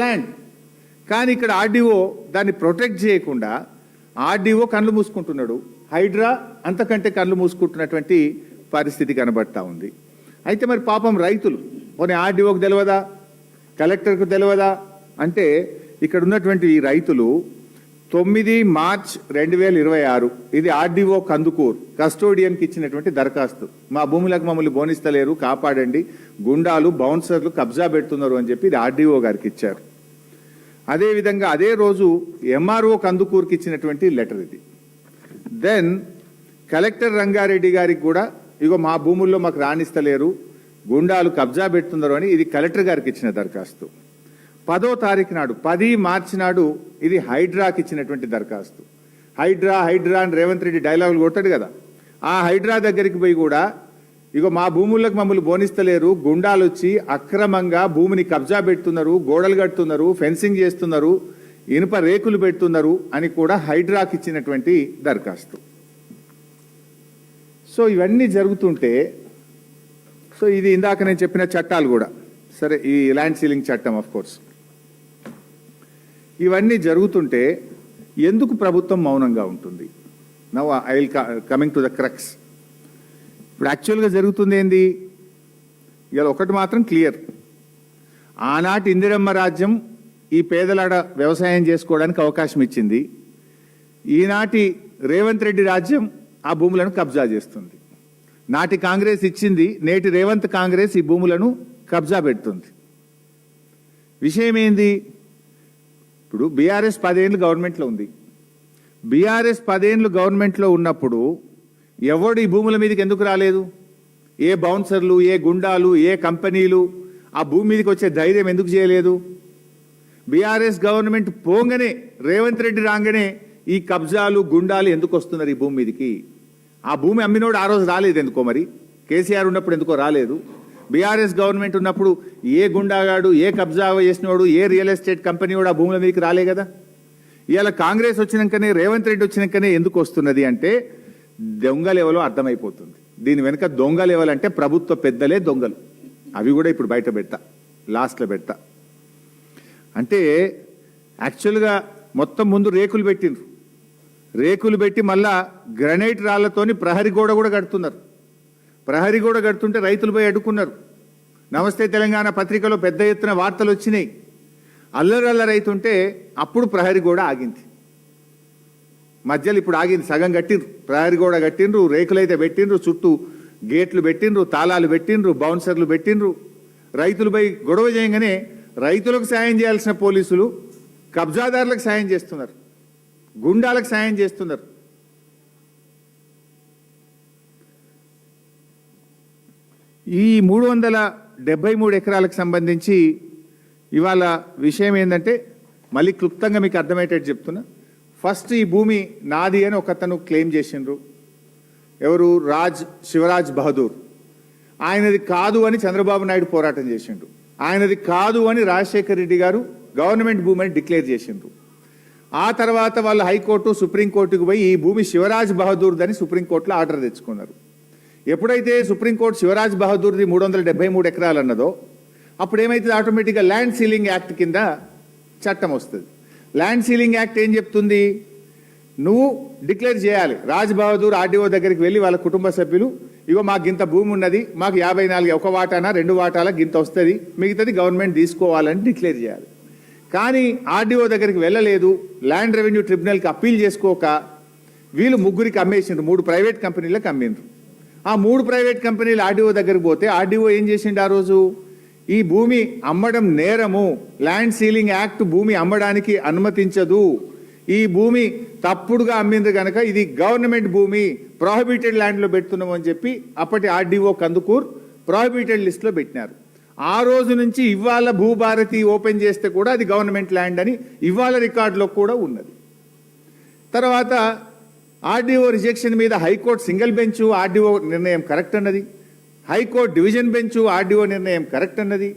land. కానీ ఇక్కడ ఆర్డీఓ దాన్ని ప్రొటెక్ట్ చేయకుండా ఆర్డీఓ కళ్ళు మూసుకుంటున్నాడు, హైడ్రా అంతకంటే కళ్ళు మూసుకుంటున్నటువంటి పరిస్థితి కనబడతా ఉంది. అయితే మరి పాపం రైతులు, పోనీ ఆర్డీఓకు తెలియదా, కలెక్టర్కు తెలియదా అంటే, ఇక్కడ ఉన్నటువంటి ఈ రైతులు 9 మార్చ్ 2026 ఇది ఆర్డీఓ కందుకూరు కస్టోడియన్కి ఇచ్చినటువంటి దరఖాస్తు. మా భూములకు మమ్మల్ని బోనిస్తలేరు, కాపాడండి, గుండాలు, బౌన్సర్లు కబ్జా పెడుతున్నారు అని చెప్పి ఇది ఆర్డీఓ గారికి ఇచ్చారు. అదేవిధంగా అదే రోజు ఎంఆర్ఓ కందుకూరుకి ఇచ్చినటువంటి లెటర్ ఇది. దెన్ కలెక్టర్ రంగారెడ్డి గారికి కూడా, ఇగో మా భూముల్లో మాకు రాణిస్తలేరు, గుండాలు కబ్జా పెడుతున్నారు అని ఇది కలెక్టర్ గారికి ఇచ్చిన దరఖాస్తు. 10వ తారీఖు నాడు, 10 మార్చి నాడు ఇది హైడ్రాకి ఇచ్చినటువంటి దరఖాస్తు. హైడ్రా హైడ్రా అని రేవంత్ రెడ్డి డైలాగులు కొట్టాడు కదా, ఆ హైడ్రా దగ్గరికి పోయి కూడా ఇగో మా భూములకు మమ్మల్ని బోనిస్తలేరు, గుండాలు వచ్చి అక్రమంగా భూమిని కబ్జా పెడుతున్నారు, గోడలు కడుతున్నారు, ఫెన్సింగ్ చేస్తున్నారు, ఇనుప రేకులు పెడుతున్నారు అని కూడా హైడ్రాకి ఇచ్చినటువంటి దరఖాస్తు. సో ఇవన్నీ జరుగుతుంటే, సో ఇది ఇందాక నేను చెప్పిన చట్టాలు కూడా సరే, ఈ ల్యాండ్ సీలింగ్ చట్టం ఆఫ్ కోర్స్, ఇవన్నీ జరుగుతుంటే ఎందుకు ప్రభుత్వం మౌనంగా ఉంటుంది? Now I will coming to the crux. ఇప్పుడు యాక్చువల్గా జరుగుతుంది ఏంది? ఇవాళ ఒకటి మాత్రం క్లియర్, ఆనాటి ఇందిరమ్మ రాజ్యం ఈ పేదలాడ వ్యవసాయం చేసుకోవడానికి అవకాశం ఇచ్చింది. ఈనాటి రేవంత్ రెడ్డి రాజ్యం ఆ భూములను కబ్జా చేస్తుంది. నాటి కాంగ్రెస్ ఇచ్చింది, నేటి రేవంత్ కాంగ్రెస్ ఈ భూములను కబ్జా పెడుతుంది. విషయం ఏంది? ఇప్పుడు బీఆర్ఎస్ 10 ఏళ్ళు గవర్నమెంట్లో ఉంది. బీఆర్ఎస్ 10 ఏళ్ళు గవర్నమెంట్లో ఉన్నప్పుడు ఎవడు ఈ భూముల మీదకి ఎందుకు రాలేదు? ఏ బౌన్సర్లు, ఏ గుండాలు, ఏ కంపెనీలు ఆ భూమి మీదకి వచ్చే ధైర్యం ఎందుకు చేయలేదు? బీఆర్ఎస్ గవర్నమెంట్ పోంగనే, రేవంత్ రెడ్డి రాగానే ఈ కబ్జాలు, గుండాలు ఎందుకు వస్తున్నారు ఈ భూమి మీదకి? ఆ భూమి అమ్మినోడు ఆ రోజు రాలేదు ఎందుకో, మరి కేసీఆర్ ఉన్నప్పుడు ఎందుకో రాలేదు? బీఆర్ఎస్ గవర్నమెంట్ ఉన్నప్పుడు ఏ గుండాగాడు, ఏ కబ్జా చేసినోడు, ఏ రియల్ ఎస్టేట్ కంపెనీ కూడా ఆ భూముల మీదకి రాలే కదా. ఇవాళ కాంగ్రెస్ వచ్చినాకనే, రేవంత్ రెడ్డి వచ్చినాకనే ఎందుకు వస్తున్నది అంటే దొంగ లెవెలో అర్థమైపోతుంది. దీని వెనుక దొంగ లెవెల్ అంటే ప్రభుత్వ పెద్దలే దొంగలు. అవి కూడా ఇప్పుడు బయట పెడతా, లాస్ట్లో పెడతా. అంటే యాక్చువల్గా మొత్తం ముందు రేకులు పెట్టిండ్రు, రేకులు పెట్టి మళ్ళా గ్రనైట్ రాళ్లతోని ప్రహరీ గోడ కూడా కడుతున్నారు. ప్రహరీ గోడ కడుతుంటే రైతులు పోయి అడ్డుకున్నారు. నమస్తే తెలంగాణ పత్రికలో పెద్ద ఎత్తున వార్తలు వచ్చినాయి. అల్లరైతుంటే అప్పుడు ప్రహరీ గోడ ఆగింది. మధ్యలో ఇప్పుడు ఆగింది, సగం కట్టిండ్రు, ప్రహరీ గోడ కట్టిండ్రు, రేకులైతే పెట్టిండ్రు, చుట్టూ గేట్లు పెట్టిండ్రు, తాళాలు పెట్టిండ్రు, బౌన్సర్లు పెట్టిండ్రు. రైతులు పోయి గొడవ చేయగానే రైతులకు సాయం చేయాల్సిన పోలీసులు కబ్జాదారులకు సాయం చేస్తున్నారు, గుండాలకు సాయం చేస్తున్నారు. ఈ 373 ఎకరాలకు సంబంధించి ఇవాళ విషయం ఏంటంటే, మళ్ళీ క్లుప్తంగా మీకు అర్థమయ్యేటట్టు చెప్తున్నా. ఫస్ట్ ఈ భూమి నాది అని ఒకతను క్లెయిమ్ చేసిండ్రు. ఎవరు? శివరాజ్ బహదూర్. ఆయనది కాదు అని చంద్రబాబు నాయుడు పోరాటం చేసిండ్రు. ఆయనది కాదు అని రాజశేఖర్ రెడ్డి గారు గవర్నమెంట్ భూమి అని డిక్లేర్ చేసిండ్రు. ఆ తర్వాత వాళ్ళు హైకోర్టు, సుప్రీంకోర్టుకు పోయి ఈ భూమి శివరాజ్ బహదూర్దని సుప్రీంకోర్టులో ఆర్డర్ తెచ్చుకున్నారు. ఎప్పుడైతే సుప్రీంకోర్టు శివరాజ్ బహదూర్ది 373 ఎకరాలు అన్నదో, అప్పుడు ఏమైతుంది? ఆటోమేటిక్గా ల్యాండ్ సీలింగ్ యాక్ట్ కింద చట్టం వస్తుంది. ల్యాండ్ సీలింగ్ యాక్ట్ ఏం చెప్తుంది? నువ్వు డిక్లేర్ చేయాలి. రాజ్ బహదూర్ ఆర్డీఓ దగ్గరికి వెళ్ళి వాళ్ళ కుటుంబ సభ్యులు, ఇగో మాకు గింత భూమి ఉన్నది, మాకు 54 ఒక వాటానా 2 వాటాల గింత వస్తుంది, మిగతాది గవర్నమెంట్ తీసుకోవాలని డిక్లేర్ చేయాలి. కానీ ఆర్డీఓ దగ్గరికి వెళ్ళలేదు, ల్యాండ్ రెవెన్యూ ట్రిబ్యునల్కి అప్పీల్ చేసుకోక వీళ్ళు ముగ్గురికి అమ్మేసిండ్రు, 3 ప్రైవేట్ కంపెనీలకు అమ్మిండ్రు. ఆ 3 ప్రైవేట్ కంపెనీలు ఆర్డీఓ దగ్గరికి పోతే ఆర్డీఓ ఏం చేసిండు ఆ రోజు? ఈ భూమి అమ్మడం నేరము, ల్యాండ్ సీలింగ్ యాక్ట్ భూమి అమ్మడానికి అనుమతించదు, ఈ భూమి తప్పుడుగా అమ్మింది కనుక ఇది గవర్నమెంట్ భూమి, ప్రొహిబిటెడ్ ల్యాండ్లో పెడుతున్నాము అని చెప్పి అప్పటి ఆర్డీఓ కందుకూర్ ప్రొహిబిటెడ్ లిస్ట్లో పెట్టినారు. ఆ రోజు నుంచి ఇవాళ భూభారతి ఓపెన్ చేస్తే కూడా అది గవర్నమెంట్ ల్యాండ్ అని ఇవాళ రికార్డులో కూడా ఉన్నది. తర్వాత ఆర్డీఓ రిజెక్షన్ మీద హైకోర్టు సింగిల్ బెంచ్ ఆర్డీఓ నిర్ణయం కరెక్ట్ అన్నది, హైకోర్టు డివిజన్ బెంచ్ ఆర్డీఓ నిర్ణయం కరెక్ట్ అన్నది.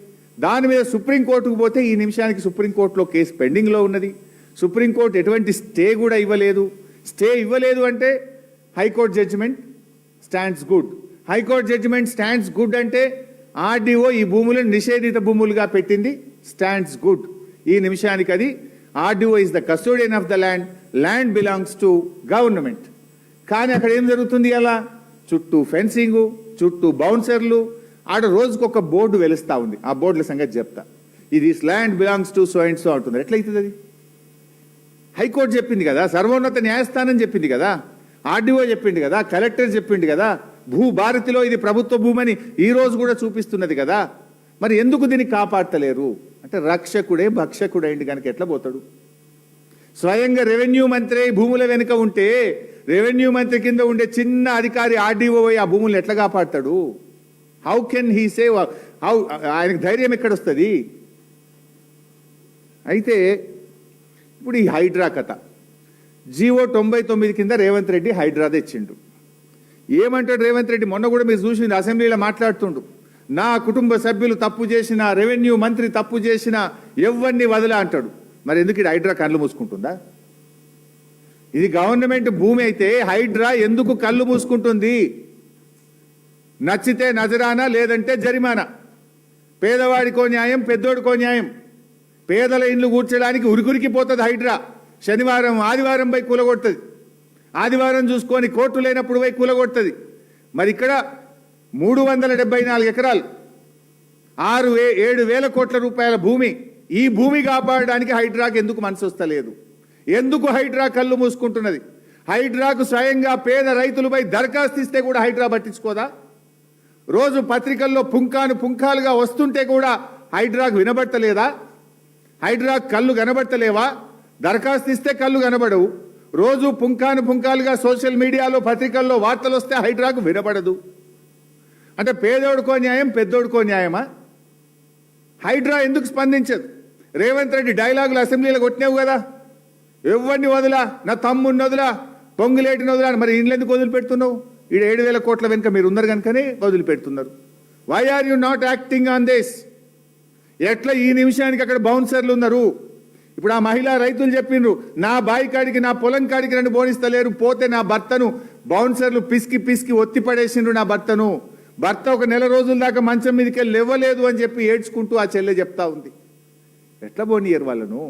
దాని మీద సుప్రీంకోర్టుకు పోతే ఈ నిమిషానికి సుప్రీంకోర్టులో కేసు పెండింగ్లో ఉన్నది. సుప్రీంకోర్టు ఎటువంటి స్టే కూడా ఇవ్వలేదు. స్టే ఇవ్వలేదు అంటే high court judgement stands good. High court judgement stands good అంటే ఆర్డీఓ ఈ భూములను నిషేధిత భూములుగా పెట్టింది, స్టాండ్స్ గుడ్. ఈ నిమిషానికి అది RDO is the custodian of the land, land belongs to government. కానీ అక్కడ ఏం జరుగుతుంది? అలా చుట్టూ ఫెన్సింగు, చుట్టూ బౌన్సర్లు, ఆడ రోజుకొక బోర్డు వెలుస్తూ ఉంది. ఆ బోర్డుల సంగతి చెప్తా. ఇది land belongs to so and so అంటుంది. ఎట్లయితుంది అది? హైకోర్టు చెప్పింది కదా, సర్వోన్నత న్యాయస్థానం చెప్పింది కదా, ఆర్డీఓ చెప్పింది కదా, కలెక్టర్ చెప్పింది కదా, భూభారతిలో ఇది ప్రభుత్వ భూమని ఈ రోజు కూడా చూపిస్తున్నది కదా. మరి ఎందుకు దీన్ని కాపాడతలేరు అంటే రక్షకుడే భక్షకుడైంది కనుక ఎట్లా పోతాడు? స్వయంగా రెవెన్యూ మంత్రి భూముల వెనుక ఉంటే రెవెన్యూ మంత్రి కింద ఉండే చిన్న అధికారి ఆర్డీఓ ఆ భూములను ఎట్లా కాపాడతాడు? How can he save? How? ఆయనకు ధైర్యం ఎక్కడొస్తుంది? అయితే ఇప్పుడు ఈ హైడ్రా కథ, జీవో 99 కింద రేవంత్ రెడ్డి హైడ్రా తెచ్చిండు. ఏమంటాడు రేవంత్ రెడ్డి? మొన్న కూడా మీరు చూసింది, అసెంబ్లీలో మాట్లాడుతుండు, నా కుటుంబ సభ్యులు తప్పు చేసిన, రెవెన్యూ మంత్రి తప్పు చేసిన ఎవరిని వదిలా అంటాడు. మరి ఎందుకు ఇది హైడ్రా కళ్ళు మూసుకుంటుందా? ఇది గవర్నమెంట్ భూమి అయితే హైడ్రా ఎందుకు కళ్ళు మూసుకుంటుంది? నచ్చితే నజరానా, లేదంటే జరిమానా. పేదవాడికో న్యాయం, పెద్దోడికో న్యాయం. పేదల ఇండ్లు కూర్చడానికి ఉరికురికి పోతుంది హైడ్రా. శనివారం ఆదివారం పోయి కూలగొడుతుంది, ఆదివారం చూసుకొని కోర్టు లేనప్పుడు పోయి కూలగొడుతుంది. మరి ఇక్కడ 374 ఎకరాలు, 7,000 కోట్ల రూపాయల భూమి, ఈ భూమి కాపాడడానికి హైడ్రాకి ఎందుకు మనసు వస్తలేదు? ఎందుకు హైడ్రా కళ్ళు మూసుకుంటున్నది? హైడ్రాకు స్వయంగా పేద రైతులపై దరఖాస్తు ఇస్తే కూడా హైడ్రా పట్టించుకోదా? రోజు పత్రికల్లో పుంఖాలుగా వస్తుంటే కూడా హైడ్రాకు వినబడతలేదా? హైడ్రాకు కళ్ళు కనబడతలేవా? దరఖాస్తు ఇస్తే కళ్ళు కనబడవు. రోజు పుంఖాలుగా సోషల్ మీడియాలో పత్రికల్లో వార్తలు వస్తే హైడ్రాకు వినబడదు. అంటే పేదోడుకో న్యాయం, పెద్దోడుకో న్యాయమా? హైడ్రా ఎందుకు స్పందించదు? రేవంత్ రెడ్డి డైలాగులు అసెంబ్లీలో కొట్టినావు కదా, ఎవరిని వదిలా, నా తమ్ముడిని వదిలా, పొంగులేటిని వదిలా. మరి ఇళ్ళెందుకు వదిలిపెడుతున్నావు? ఈడ 7,000 కోట్ల వెనుక మీరు ఉన్నారు కనుకనే వదిలిపెడుతున్నారు. Why are you not acting on this? ఎట్లా ఈ నిమిషానికి అక్కడ బౌన్సర్లు ఉన్నారు? ఇప్పుడు ఆ మహిళా రైతులు చెప్పిండ్రు, నా బాయి కాడికి, నా పొలం కాడికి నన్ను బోనిస్తలేరు, పోతే నా భర్తను బౌన్సర్లు పిసికి ఒత్తి పడేసిండ్రు. నా భర్త ఒక నెల రోజుల దాకా మంచం మీదకి వెళ్ళి లేవలేదు అని చెప్పి ఏడ్చుకుంటూ ఆ చెల్లె చెప్తా ఉంది. ఎట్లా బోనియరు వాళ్ళను?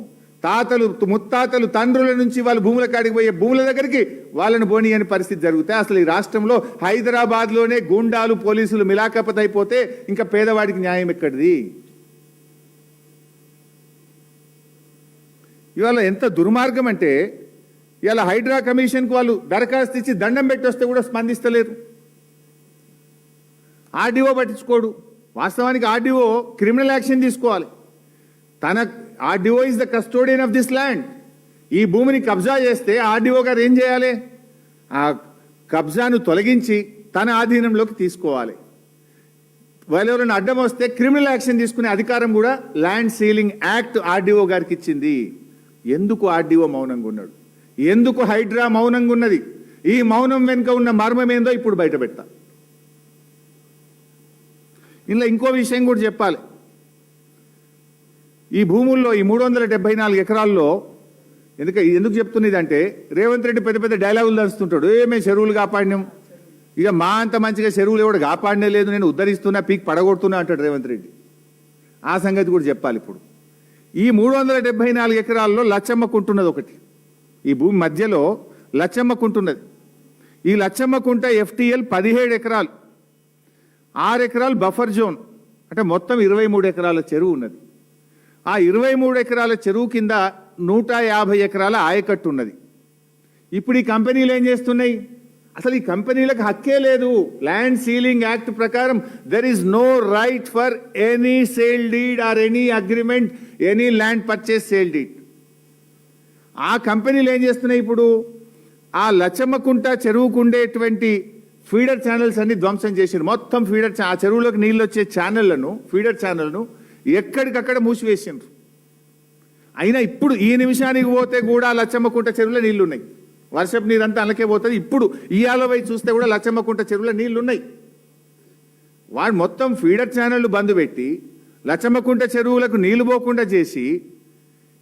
తాతలు ముత్తాతలు తండ్రుల నుంచి వాళ్ళు భూముల కాడికి పోయే భూముల దగ్గరికి వాళ్ళని బోనియని పరిస్థితి జరుగుతాయి. అసలు ఈ రాష్ట్రంలో హైదరాబాద్లోనే గూండాలు పోలీసులు మిలాఖపత్ అయిపోతే ఇంకా పేదవాడికి న్యాయం ఎక్కడిది? ఇవాళ ఎంత దుర్మార్గం అంటే, ఇవాళ హైడ్రా కమిషన్కు వాళ్ళు దరఖాస్తు ఇచ్చి దండం పెట్టి వస్తే కూడా స్పందిస్తలేరు. ఆర్డీఓ పట్టించుకోడు. వాస్తవానికి ఆర్డీఓ క్రిమినల్ యాక్షన్ తీసుకోవాలి. RDO is the custodian of this land. ఈ భూమిని కబ్జా చేస్తే ఆర్డీఓ గారు ఏం చేయాలి? ఆ కబ్జాను తొలగించి తన ఆధీనంలోకి తీసుకోవాలి. వాళ్ళు ఎవరైనా అడ్డం వస్తే క్రిమినల్ యాక్షన్ తీసుకునే అధికారం కూడా ల్యాండ్ సీలింగ్ యాక్ట్ ఆర్డీఓ గారికి ఇచ్చింది. ఎందుకు ఆర్డీఓ మౌనంగా ఉన్నాడు? ఎందుకు హైడ్రా మౌనంగా ఉన్నది? ఈ మౌనం వెనుక ఉన్న మర్మం ఏందో ఇప్పుడు బయట పెడతా. ఇందులో ఇంకో విషయం కూడా చెప్పాలి. ఈ భూముల్లో ఈ 374 ఎకరాల్లో ఎందుకు చెప్తున్నది అంటే, రేవంత్ రెడ్డి పెద్ద పెద్ద డైలాగులు దంచుతుంటాడు. మేము చెరువులు కాపాడినాం, ఇక మా అంత మంచిగా చెరువులు ఎవడు కాపాడనే లేదు, నేను ఉద్ధరిస్తున్నా, పీక్ పడగొడుతున్నా అంటాడు రేవంత్ రెడ్డి. ఆ సంగతి కూడా చెప్పాలి. ఇప్పుడు ఈ 374 ఎకరాల్లో లచ్చమ్మకుంటున్నది ఒకటి. ఈ భూమి మధ్యలో లచ్చమ్మకుంటున్నది. ఈ లచ్చమ్మకుంట FTL 17 ఎకరాలు, 6 ఎకరాలు బఫర్ జోన్, అంటే మొత్తం 23 ఎకరాల చెరువు ఉన్నది. ఆ 23 ఎకరాల చెరువు కింద 150 ఎకరాల ఆయకట్టు ఉన్నది. ఇప్పుడు ఈ కంపెనీలు ఏం చేస్తున్నాయి? అసలు ఈ కంపెనీలకు హక్కే లేదు. ల్యాండ్ సీలింగ్ యాక్ట్ ప్రకారం there is no right for any sale deed or any agreement, any land purchase sale deed. ఆ కంపెనీలు ఏం చేస్తున్నాయి? ఇప్పుడు ఆ లచ్చమ్మకుంట చెరువుకు ఉండేటువంటి ఫీడర్ ఛానల్స్ అన్ని ధ్వంసం చేశారు. మొత్తం ఆ చెరువులోకి నీళ్ళు వచ్చే ఫీడర్ ఛానల్ను ఎక్కడికక్కడ మూసివేసిండ్రు. అయినా ఇప్పుడు ఈ నిమిషానికి పోతే కూడా లచ్చమ్మకుంట చెరువులో నీళ్లు ఉన్నాయి. వర్షపు నీరంతా అలాగే పోతుంది. ఇప్పుడు ఇయాలపై చూస్తే కూడా లచ్చమ్మకుంట చెరువులో నీళ్లు ఉన్నాయి. వాడు మొత్తం ఫీడర్ ఛానళ్లు బంద్ పెట్టి లచ్చమ్మకుంట చెరువులకు నీళ్లు పోకుండా చేసి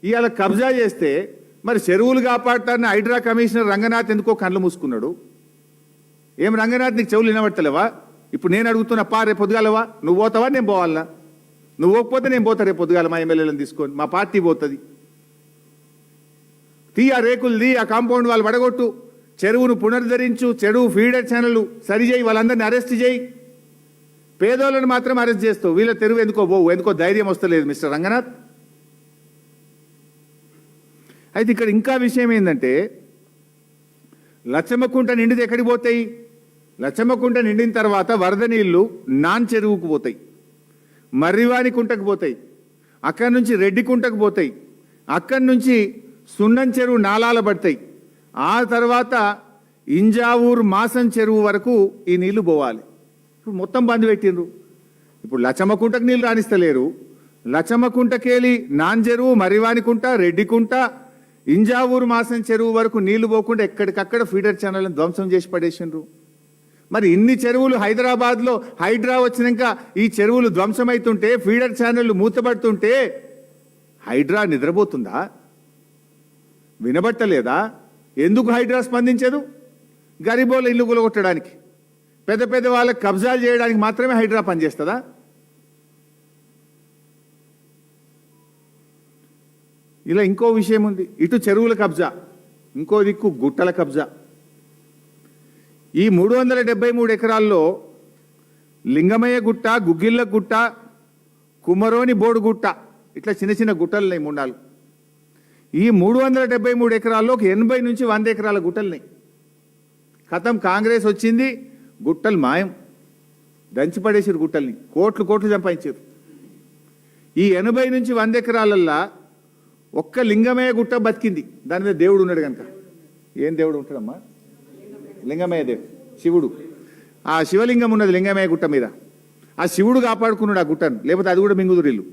ఇవాళ కబ్జా చేస్తే, మరి చెరువులు కాపాడతారని హైడ్రా కమిషనర్ రంగనాథ్ ఎందుకో కళ్ళు మూసుకున్నాడు. ఏం రంగనాథ్, నీకు చెవులు వినబడతలేవా? ఇప్పుడు నేను అడుగుతున్నా, రేపు పొద్దుగాలవా? నువ్వు పోతావా, నేను పోవాలా? నువ్వు పోకపోతే నేను పోతా రేపు పొద్దుగాల, మా ఎమ్మెల్యేలను తీసుకొని, మా పార్టీ పోతుంది. ఆ రేకులది, ఆ కాంపౌండ్ వాళ్ళు పడగొట్టు, చెరువును పునరుద్ధరించు, చెరువు ఫీడర్ ఛానల్ సరిచేయి, వాళ్ళందరినీ అరెస్ట్ చేయి. పేదోళ్ళని మాత్రం అరెస్ట్ చేస్తావు, వీళ్ళ తెరువు ఎందుకో పోవు. ఎందుకో ధైర్యం వస్తలేదు మిస్టర్ రంగనాథ్. అయితే ఇక్కడ ఇంకా విషయం ఏంటంటే, లచ్చమ్మకుంట నిండితే ఎక్కడికి పోతాయి? లచ్చమ్మకుంట నిండిన తర్వాత వరద నీళ్లు నాన్ చెరువుకు పోతాయి, మర్రివాణి కుంటకు పోతాయి, అక్కడి నుంచి రెడ్డి కుంటకు పోతాయి, అక్కడి నుంచి సున్నం చెరువు నాలాల పడతాయి. ఆ తర్వాత ఇంజావూరు మాసం చెరువు వరకు ఈ నీళ్లు పోవాలి. ఇప్పుడు మొత్తం బంద్ పెట్టిండ్రు. ఇప్పుడు లచ్చమ్మకుంటకు నీళ్ళు రాణిస్తలేరు. లచ్చమ్మకుంటకేలి నాన్ చెరువు, మర్రివాణికుంట, రెడ్డికుంట, ఇంజావూరు మాసం చెరువు వరకు నీళ్లు పోకుండా ఎక్కడికక్కడ ఫీడర్ ఛానల్ని ధ్వంసం చేసి పడేసిండ్రు. మరి ఇన్ని చెరువులు హైదరాబాద్లో హైడ్రా వచ్చినాక ఈ చెరువులు ధ్వంసమవుతుంటే, ఫీడర్ ఛానళ్లు మూతపడుతుంటే హైడ్రా నిద్రపోతుందా? వినబట్టలేదా? ఎందుకు హైడ్రా స్పందించదు? గరీబోళ్ళ ఇల్లు కూలగొట్టడానికి, పెద్ద పెద్ద వాళ్ళకి కబ్జాలు చేయడానికి మాత్రమే హైడ్రా పనిచేస్తుందా? ఇలా ఇంకో విషయం ఉంది. ఇటు చెరువుల కబ్జా, ఇంకో దిక్కు గుట్టల కబ్జా. ఈ 373 ఎకరాల్లో లింగమయ్య గుట్ట, గుగ్గిళ్ళ గుట్ట, కుమ్మరోని బోడు గుట్ట, ఇట్లా చిన్న చిన్న గుట్టలు ఉన్నాయి 3-4. ఈ 373 ఎకరాల్లో 80 నుంచి 100 ఎకరాల గుట్టల్ని ఖతం కాంగ్రెస్ వచ్చింది, గుట్టలు మాయం, దంచిపడేసారు గుట్టల్ని, కోట్లు కోట్లు సంపాదించారు. ఈ 80 నుంచి 100 ఎకరాలల్లా ఒక్క లింగమయ్య గుట్ట బతికింది. దాని మీద దేవుడు ఉన్నాడు కనుక. ఏం దేవుడు ఉంటాడమ్మా? లింగమయ్య దేవుడు, శివుడు. ఆ శివలింగం ఉన్నది లింగమయ్య గుట్ట మీద. ఆ శివుడు కాపాడుకున్నాడు ఆ గుట్టను, లేకపోతే అది కూడా మింగుదురిల్లు.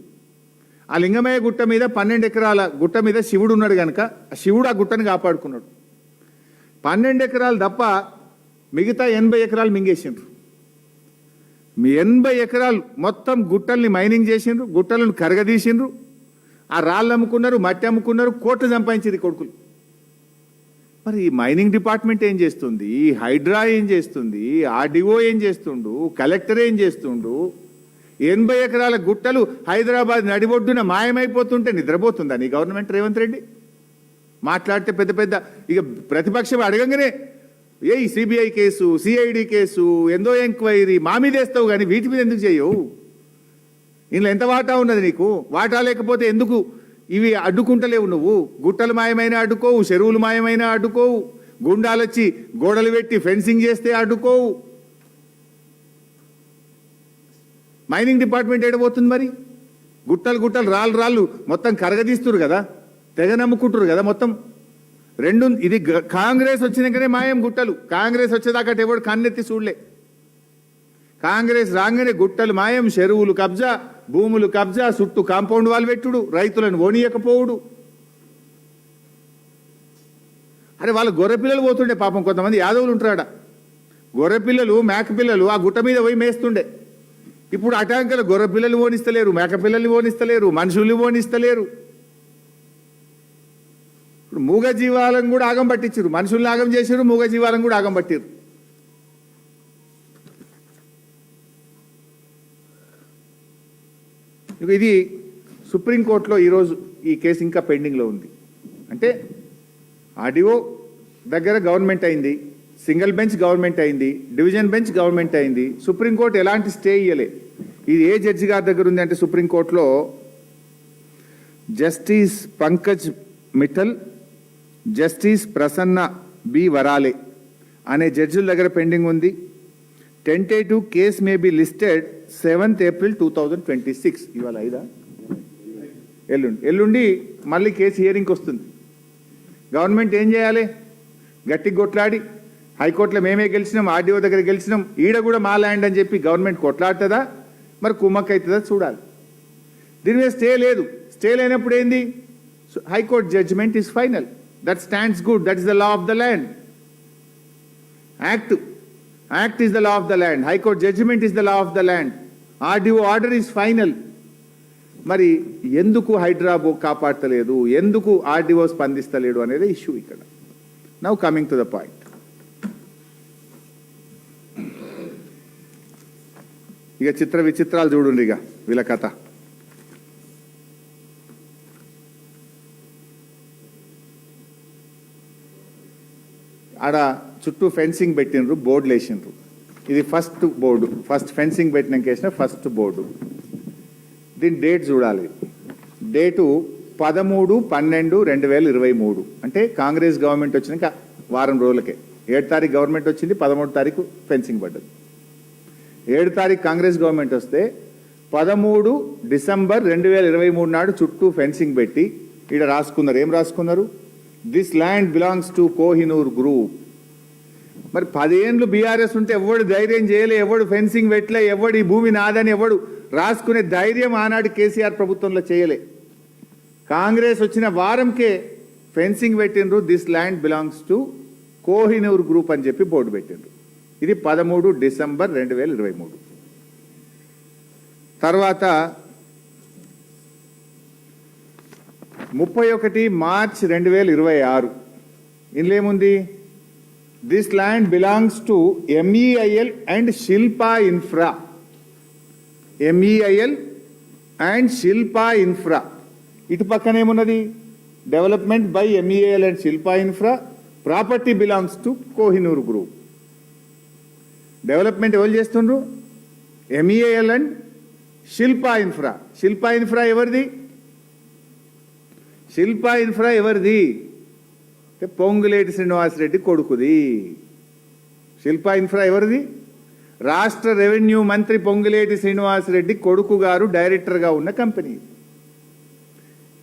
ఆ లింగమయ్య గుట్ట మీద 12 ఎకరాల గుట్ట మీద శివుడు ఉన్నాడు కనుక ఆ శివుడు ఆ గుట్టను కాపాడుకున్నాడు. 12 ఎకరాలు తప్ప మిగతా 80 ఎకరాలు మింగేసిండ్రు. 80 ఎకరాలు మొత్తం గుట్టల్ని మైనింగ్ చేసిండ్రు, గుట్టలను కరగదీసిండ్రు. ఆ రాళ్ళు అమ్ముకున్నారు, మట్టి అమ్ముకున్నారు, కోట్లు సంపాదించింది కొడుకులు. మరి ఈ మైనింగ్ డిపార్ట్మెంట్ ఏం చేస్తుంది? హైడ్రా ఏం చేస్తుంది? ఆర్డీఓ ఏం చేస్తుండు? కలెక్టర్ ఏం చేస్తుండు? 80 ఎకరాల గుట్టలు హైదరాబాద్ నడిబొడ్డున మాయమైపోతుంటే నిద్రపోతుందా నీ గవర్నమెంట్ రేవంత్ రెడ్డి? మాట్లాడితే పెద్ద పెద్ద ఇక ప్రతిపక్షం అడగంగానే a CBI case, CID case, ఎందో ఎంక్వైరీ మా మీద వేస్తావు, కానీ వీటి మీద ఎందుకు చేయవు? ఇందులో ఎంత వాటా ఉన్నది నీకు? వాటా లేకపోతే ఎందుకు ఇవి అడ్డుకుంటలేవు? నువ్వు గుట్టలు మాయమైన అడ్డుకోవు, చెరువులు మాయమైన అడ్డుకోవు, గుండాలొచ్చి గోడలు పెట్టి ఫెన్సింగ్ చేస్తే అడ్డుకోవు. మైనింగ్ డిపార్ట్మెంట్ ఏడబోతుంది మరి? గుట్టలు గుట్టలు రాళ్ళు రాళ్ళు మొత్తం కరగదీస్తురు కదా, తెగ నమ్ముకుంటారు కదా మొత్తం. రెండు ఇది కాంగ్రెస్ వచ్చినాకనే మాయం గుట్టలు. కాంగ్రెస్ వచ్చేదాకా ఎవడు కన్నెత్తి చూడలే. కాంగ్రెస్ రాగానే గుట్టలు మాయం, చెరువులు కబ్జా, భూములు కబ్జా, చుట్టూ కాంపౌండ్ వాళ్ళు పెట్టుడు, రైతులను ఓనియకపోవుడు. అరే వాళ్ళ గొర్రెపిల్లలు పోతుండే పాపం, కొంతమంది యాదవులు ఉంటాడ, గొర్రెపిల్లలు మేకపిల్లలు ఆ గుట్ట మీద పోయి మేస్తుండే. ఇప్పుడు అటాంకలు గొర్రెపిల్లలు ఓనిస్తలేరు, మేకపిల్లల్ని ఓనిస్తలేరు, మనుషుల్ని ఓనిస్తలేరు. ఇప్పుడు మూగ జీవాలను కూడా ఆగం పట్టించారు, మనుషుల్ని ఆగం చేశారు, మూగ జీవాలను కూడా ఆగం పట్టారు. ఇది సుప్రీంకోర్టులో ఈరోజు ఈ కేసు ఇంకా పెండింగ్లో ఉంది. అంటే ఆర్డీఓ దగ్గర గవర్నమెంట్ అయింది, సింగిల్ బెంచ్ గవర్నమెంట్ అయింది, డివిజన్ బెంచ్ గవర్నమెంట్ అయింది. సుప్రీంకోర్టు ఎలాంటి స్టే ఇయ్యలే. ఇది ఏ జడ్జి గారి దగ్గర ఉంది అంటే సుప్రీంకోర్టులో justice Pankaj Mithal, justice Prasanna B Varale అనే జడ్జిల దగ్గర పెండింగ్ ఉంది. Tentative case may be listed 7th April 2026. ఇవాళ 5 ఎల్లుండి మళ్ళీ కేసు హియరింగ్కి వస్తుంది. గవర్నమెంట్ ఏం చేయాలి? గట్టిగా కొట్లాడి హైకోర్టులో మేమే గెలిచినాం, ఆర్డీఓ దగ్గర గెలిచినాం, ఈడ కూడా మా ల్యాండ్ అని చెప్పి గవర్నమెంట్ కొట్లాడుతుందా, మరి కుమ్మక్ అవుతుందా చూడాలి. దీని మీద స్టే లేదు. స్టే లేనప్పుడు ఏంది? High court judgement is final, that stands good, that is the law of the land. Act is the law of the land. High Court judgment is the law of the land. RDO order is final. మరి ఎందుకు హైడ్రాబో కాపాడతలేదు, ఎందుకు RDO స్పందిస్తలేడు అనేది issue ఇక్కడ. Now coming to the point. ఇక చిత్ర విచిత్రాలు చూడండి ఇక వీళ్ళ కథ. ఆడ చుట్టూ ఫెన్సింగ్ పెట్టినరు, బోర్డులు వేసినారు. ఇది ఫస్ట్ బోర్డు, ఫస్ట్ ఫెన్సింగ్ పెట్టినాక వేసిన ఫస్ట్ బోర్డు. దీని డేట్ చూడాలి. డేటు 13/12/2023. అంటే కాంగ్రెస్ గవర్నమెంట్ వచ్చినాక వారం రోజులకే. 7 తారీఖు గవర్నమెంట్ వచ్చింది, 13 తారీఖు ఫెన్సింగ్ పడ్డది. 7 తారీఖు కాంగ్రెస్ గవర్నమెంట్ వస్తే 13 డిసెంబర్ 2023 నాడు చుట్టూ ఫెన్సింగ్ పెట్టి ఇక్కడ రాసుకున్నారు. ఏం రాసుకున్నారు? This land belongs to Kohinoor group. మరి 10 ఏళ్ళు బీఆర్ఎస్ ఉంటే ఎవడు ధైర్యం చేయలే, ఎవడు ఫెన్సింగ్ పెట్టలే, ఎవడు ఈ భూమి నాదని ఎవడు రాసుకునే ధైర్యం ఆనాడు కేసీఆర్ ప్రభుత్వంలో చేయలే. కాంగ్రెస్ వచ్చిన వారంకే ఫెన్సింగ్ పెట్టిండ్రు. This land belongs to Kohinoor group అని చెప్పి బోర్డు పెట్టిండ్రు. ఇది 13 డిసెంబర్ 2023. తర్వాత 31 మార్చ్ 2026. ఇందులో ఏముంది? This land belongs to MEIL and Shilpa infra. MEIL and Shilpa infra. ఇటు పక్కన ఏమున్నది? Development by MEIL and Shilpa infra. Property belongs to Kohinoor group. Development ఎవరు చేస్తుండ్రు? MEIL and Shilpa infra. Shilpa infra ఎవరిది? శిల్పా ఇన్ఫ్రా ఎవరిది అంటే పొంగులేటి శ్రీనివాసరెడ్డి కొడుకుది. శిల్పా ఇన్ఫ్రా ఎవరిది? రాష్ట్ర రెవెన్యూ మంత్రి పొంగులేటి శ్రీనివాసరెడ్డి కొడుకు గారు డైరెక్టర్గా ఉన్న కంపెనీ.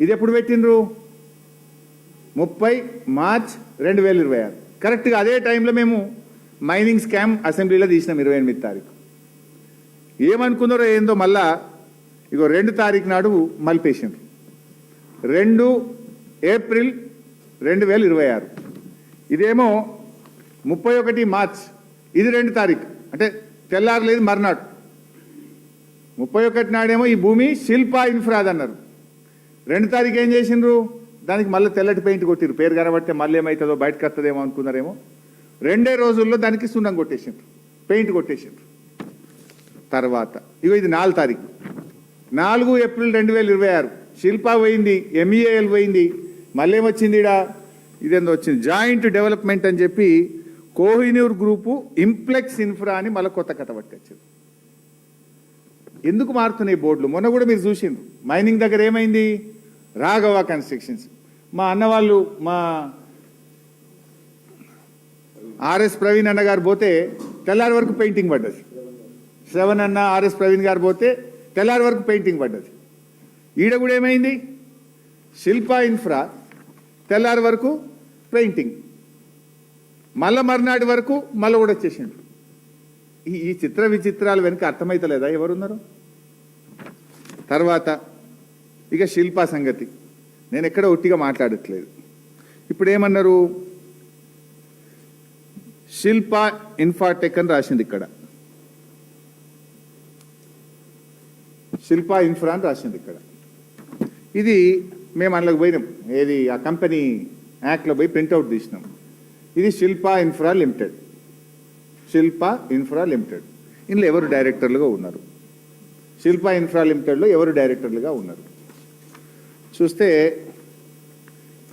ఇది ఎప్పుడు పెట్టినరు? 30 మార్చ్ 2026. కరెక్ట్గా అదే టైంలో మేము మైనింగ్ స్కామ్ అసెంబ్లీలో తీసినాం 28 తారీఖు. ఏమనుకున్నారో ఏందో మళ్ళా ఇగో 2 తారీఖు నాడు మలిపేసిండ్రు. 2 ఏప్రిల్ 2026. ఇదేమో 31 మార్చ్, ఇది 2 తారీఖు అంటే తెల్లారలేదు మర్నాడు. 31 నాడేమో ఈ భూమి శిల్పా ఇన్ఫ్రాద్ అన్నారు. 2 తారీఖు ఏం చేసిండ్రు? దానికి మళ్ళీ తెల్లటి పెయింట్ కొట్టిరు. పేరు కనబడితే మళ్ళీ ఏమవుతుందో బయటకు వస్తుందేమో అనుకున్నారేమో. 2 రోజుల్లో దానికి సున్నం కొట్టేసిండ్రు, పెయింట్ కొట్టేసిండ్రు. తర్వాత ఇగో ఇది 4 తారీఖు, 4 ఏప్రిల్ 2026 శిల్పా పోయింది, MEAL పోయింది. మళ్ళీ ఏమొచ్చింది? ఇదేందో వచ్చింది జాయింట్ డెవలప్మెంట్ అని చెప్పి కోహినూర్ గ్రూపు ఇంప్లెక్స్ ఇన్ఫ్రా అని మళ్ళీ కొత్త కథ పట్టుకొచ్చింది. ఎందుకు మారుతున్నాయి బోర్డులు? మొన్న కూడా మీరు చూసిండ్రు మైనింగ్ దగ్గర ఏమైంది? రాఘవ కన్స్ట్రక్షన్స్. మా అన్న వాళ్ళు, మా RS ప్రవీణ్ అన్న గారు పోతే తెల్లారి వరకు పెయింటింగ్ పడ్డది. శ్రవణ్ అన్న, RS ప్రవీణ్ గారు పోతే తెల్లారి వరకు పెయింటింగ్ పడ్డది. ఈడ కూడా ఏమైంది? శిల్పా ఇన్ఫ్రా తెల్లారి వరకు పెయింటింగ్, మళ్ళా మర్నాటి వరకు మళ్ళీ కూడా వచ్చేసిండు. ఈ చిత్ర విచిత్రాలు వెనుక అర్థమైతలేదా ఎవరున్నారు? తర్వాత ఇక శిల్పా సంగతి నేను ఎక్కడ ఒట్టిగా మాట్లాడట్లేదు. ఇప్పుడు ఏమన్నారు? శిల్పా ఇన్ఫాటెక్ అని రాసింది ఇక్కడ, శిల్పా ఇన్ఫ్రా అని రాసింది ఇక్కడ. ఇది మేము అందులోకి పోయినాం, ఏది ఆ కంపెనీ యాక్ట్లో పోయి ప్రింట్అవుట్ తీసినాం. ఇది Shilpa infra limited, Shilpa infra limited. ఇందులో ఎవరు డైరెక్టర్లుగా ఉన్నారు? శిల్పా ఇన్ఫ్రా లిమిటెడ్లో ఎవరు డైరెక్టర్లుగా ఉన్నారు చూస్తే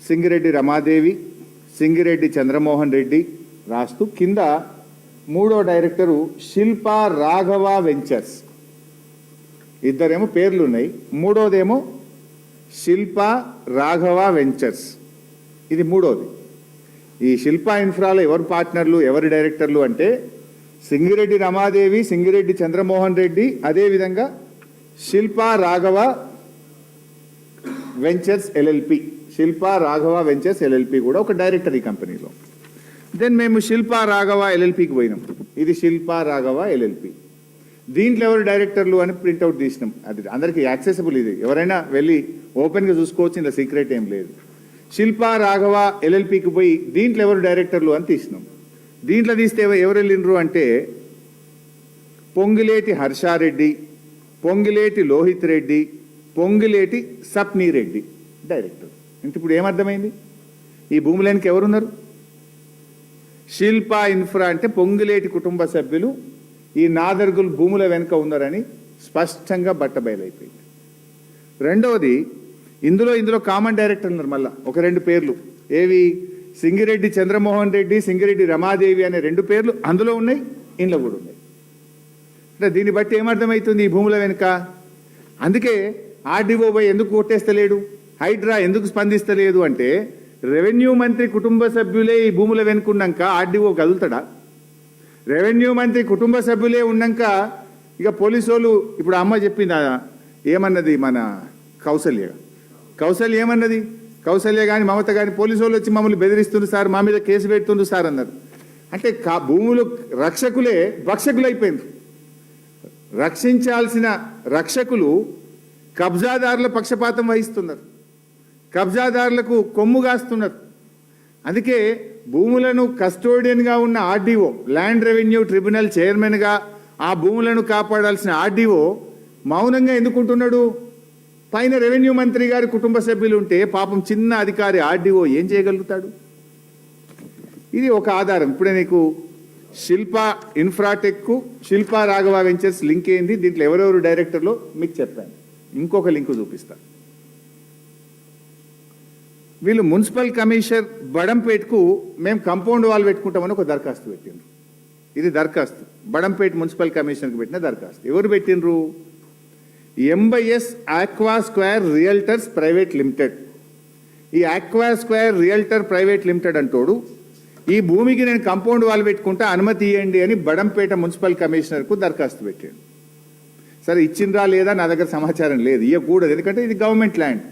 సింగిరెడ్డి రమాదేవి, సింగిరెడ్డి చంద్రమోహన్ రెడ్డి రాస్తూ కింద 3వ డైరెక్టరు శిల్పా రాఘవ వెంచర్స్. ఇద్దరేమో పేర్లు ఉన్నాయి, 3వదేమో శిల్పా రాఘవ వెంచర్స్. ఇది 3వది. ఈ శిల్పా ఇన్ఫ్రాలో ఎవరు పార్ట్నర్లు, ఎవరు డైరెక్టర్లు అంటే సింగిరెడ్డి రమాదేవి, సింగిరెడ్డి చంద్రమోహన్ రెడ్డి, అదేవిధంగా Shilpa Raghava ventures LLP. Shilpa Raghava ventures LLP కూడా ఒక డైరెక్టర్ ఈ కంపెనీలో. దెన్ మేము శిల్పా రాఘవ LLPకి పోయినాం. ఇది శిల్పా రాఘవ LLP. దీంట్లో ఎవరు డైరెక్టర్లు అని ప్రింట్అవుట్ తీసినాం. అది అందరికీ యాక్సెసిబుల్, ఇది ఎవరైనా వెళ్ళి ఓపెన్గా చూసుకోవచ్చు, ఇందులో సీక్రెట్ ఏం లేదు. శిల్పా రాఘవ LLPకి పోయి దీంట్లో ఎవరు డైరెక్టర్లు అని తీసినాం. దీంట్లో తీస్తే ఎవరు వెళ్ళినరు అంటే పొంగిలేటి హర్షారెడ్డి, పొంగిలేటి లోహిత్ రెడ్డి, పొంగిలేటి సప్నీ రెడ్డి డైరెక్టర్. ఇంక ఇప్పుడు ఏమర్థమైంది? ఈ భూములకి ఎవరున్నారు? శిల్పా ఇన్ఫ్రా అంటే పొంగిలేటి కుటుంబ సభ్యులు ఈ నాదర్గుల్ భూముల వెనుక ఉన్నారని స్పష్టంగా బట్టబయలైపోయింది. రెండవది, ఇందులో కామన్ డైరెక్టర్ ఉన్నారు. మళ్ళా ఒక 2 పేర్లు, ఏవి? సింగిరెడ్డి చంద్రమోహన్ రెడ్డి, సింగిరెడ్డి రమాదేవి అనే 2 పేర్లు అందులో ఉన్నాయి, ఇందులో కూడా ఉన్నాయి. అంటే దీన్ని బట్టి ఏమర్థమవుతుంది ఈ భూముల వెనుక? అందుకే RDO ఎందుకు కొట్టేస్తలేడు, హైడ్రా ఎందుకు స్పందిస్తలేదు అంటే రెవెన్యూ మంత్రి కుటుంబ సభ్యులే ఈ భూముల వెనుకున్నాక RDO కదులుతాడా? రెవెన్యూ మంత్రి కుటుంబ సభ్యులే ఉన్నాక ఇక పోలీసు వాళ్ళు, ఇప్పుడు అమ్మ చెప్పింది ఏమన్నది, మన కౌసల్య ఏమన్నది? కౌసల్య కానీ మమత కానీ పోలీసు వాళ్ళు వచ్చి మమ్మల్ని బెదిరిస్తుంది సార్, మా మీద కేసు పెడుతుంది సార్ అన్నారు. అంటే భూములు రక్షకులే భక్షకులు అయిపోయింది. రక్షించాల్సిన రక్షకులు కబ్జాదారుల పక్షపాతం వహిస్తున్నారు, కబ్జాదారులకు కొమ్ము కాస్తున్నారు. అందుకే భూములను కస్టోడియన్గా ఉన్న RDO, ల్యాండ్ రెవెన్యూ ట్రిబ్యునల్ చైర్మన్గా ఆ భూములను కాపాడాల్సిన RDO మౌనంగా ఎందుకుంటున్నాడు? పైన రెవెన్యూ మంత్రి గారి కుటుంబ సభ్యులు ఉంటే పాపం చిన్న అధికారి RDO ఏం చేయగలుగుతాడు? ఇది ఒక ఆధారం. ఇప్పుడే నీకు శిల్పా ఇన్ఫ్రాటెక్, శిల్పా రాఘవ వెంచర్స్ లింక్ ఏంది, దీంట్లో ఎవరెవరు డైరెక్టర్లో మీకు చెప్పాను. ఇంకొక లింకు చూపిస్తా. వీళ్ళు మున్సిపల్ కమిషనర్ బడంపేట్కు మేము కాంపౌండ్ వాల్ పెట్టుకుంటామని ఒక దరఖాస్తు పెట్టిండ్రు. ఇది దరఖాస్తు బడంపేట్ మున్సిపల్ కమిషనర్కి పెట్టిన దరఖాస్తు. ఎవరు పెట్టిండ్రు? MBS aqua square realtors private limited. ఈ aqua square realtor private limited అంటోడు ఈ భూమికి నేను కాంపౌండ్ వాల్ పెట్టుకుంటా అనుమతి ఇవ్వండి అని బడంపేట మున్సిపల్ కమిషనర్కు దరఖాస్తు పెట్టాడు. సరే ఇచ్చిండ్రా లేదా నా దగ్గర సమాచారం లేదు, ఇవ్వకూడదు, ఎందుకంటే ఇది గవర్నమెంట్ ల్యాండ్.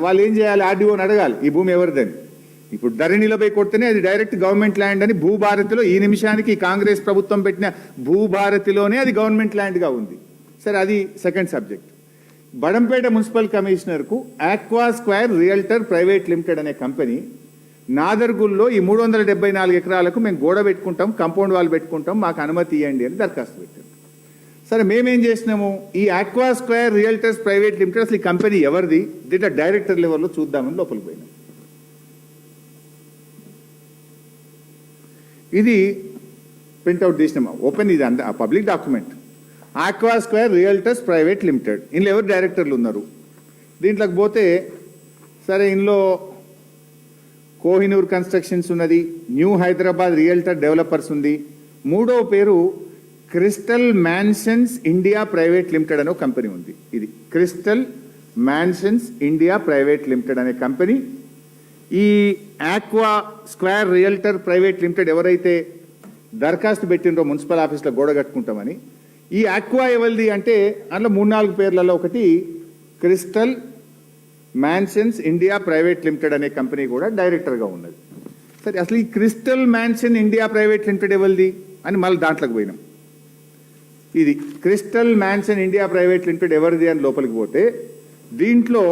వాళ్ళు ఏం చేయాలి, ఆర్డీఓని అడగాలి ఈ భూమి ఎవరిదని. ఇప్పుడు ధరణిలో పోయి కొడితేనే అది డైరెక్ట్ గవర్నమెంట్ ల్యాండ్ అని భూభారతిలో ఈ నిమిషానికి కాంగ్రెస్ ప్రభుత్వం పెట్టిన భూభారతిలోనే అది గవర్నమెంట్ ల్యాండ్గా ఉంది. సరే అది సెకండ్ సబ్జెక్ట్. బడంపేట మున్సిపల్ కమిషనర్కు aqua square realtor private limited అనే కంపెనీ నాదర్గుల్లో ఈ 374 ఎకరాలకు మేము గోడ పెట్టుకుంటాం, కాంపౌండ్ వాల్ పెట్టుకుంటాం, మాకు అనుమతి ఇవ్వండి అని దరఖాస్తు పెట్టాం. సరే మేమేం చేసినాము, ఈ aqua square realtors private limited అసలు ఈ కంపెనీ ఎవరిది దీంట్లో డైరెక్టర్ లెవెల్లో చూద్దామని లోపలికి పోయినాం. ఇది ప్రింట్అవుట్ తీసినామా, ఓపెన్, ఇది public document. Aqua square realtors private limited, ఇందులో ఎవరు డైరెక్టర్లు ఉన్నారు. దీంట్లోకి పోతే సరే ఇందులో కోహినూర్ కన్స్ట్రక్షన్స్ ఉన్నది, న్యూ హైదరాబాద్ రియల్టర్ డెవలపర్స్ ఉంది, మూడో పేరు crystal mansions India private limited అనే కంపెనీ ఉంది. ఇది crystal mansions India private limited అనే కంపెనీ. ఈ aqua square realtor private limited ఎవరైతే దరఖాస్తు పెట్టినరో మున్సిపల్ ఆఫీస్లో గోడ కట్టుకుంటామని, ఈ ఆక్వా ఎవరిది అంటే అందులో 3-4 పేర్లలో ఒకటి crystal mansions India private limited అనే కంపెనీ కూడా డైరెక్టర్గా ఉన్నది. సరే అసలు ఈ crystal mansion India private limited ఎవరిది అని మళ్ళీ దాంట్లోకి పోయినాం. ఇది crystal mansion India private limited ఎవరిది అని లోపలికి పోతే దీంట్లో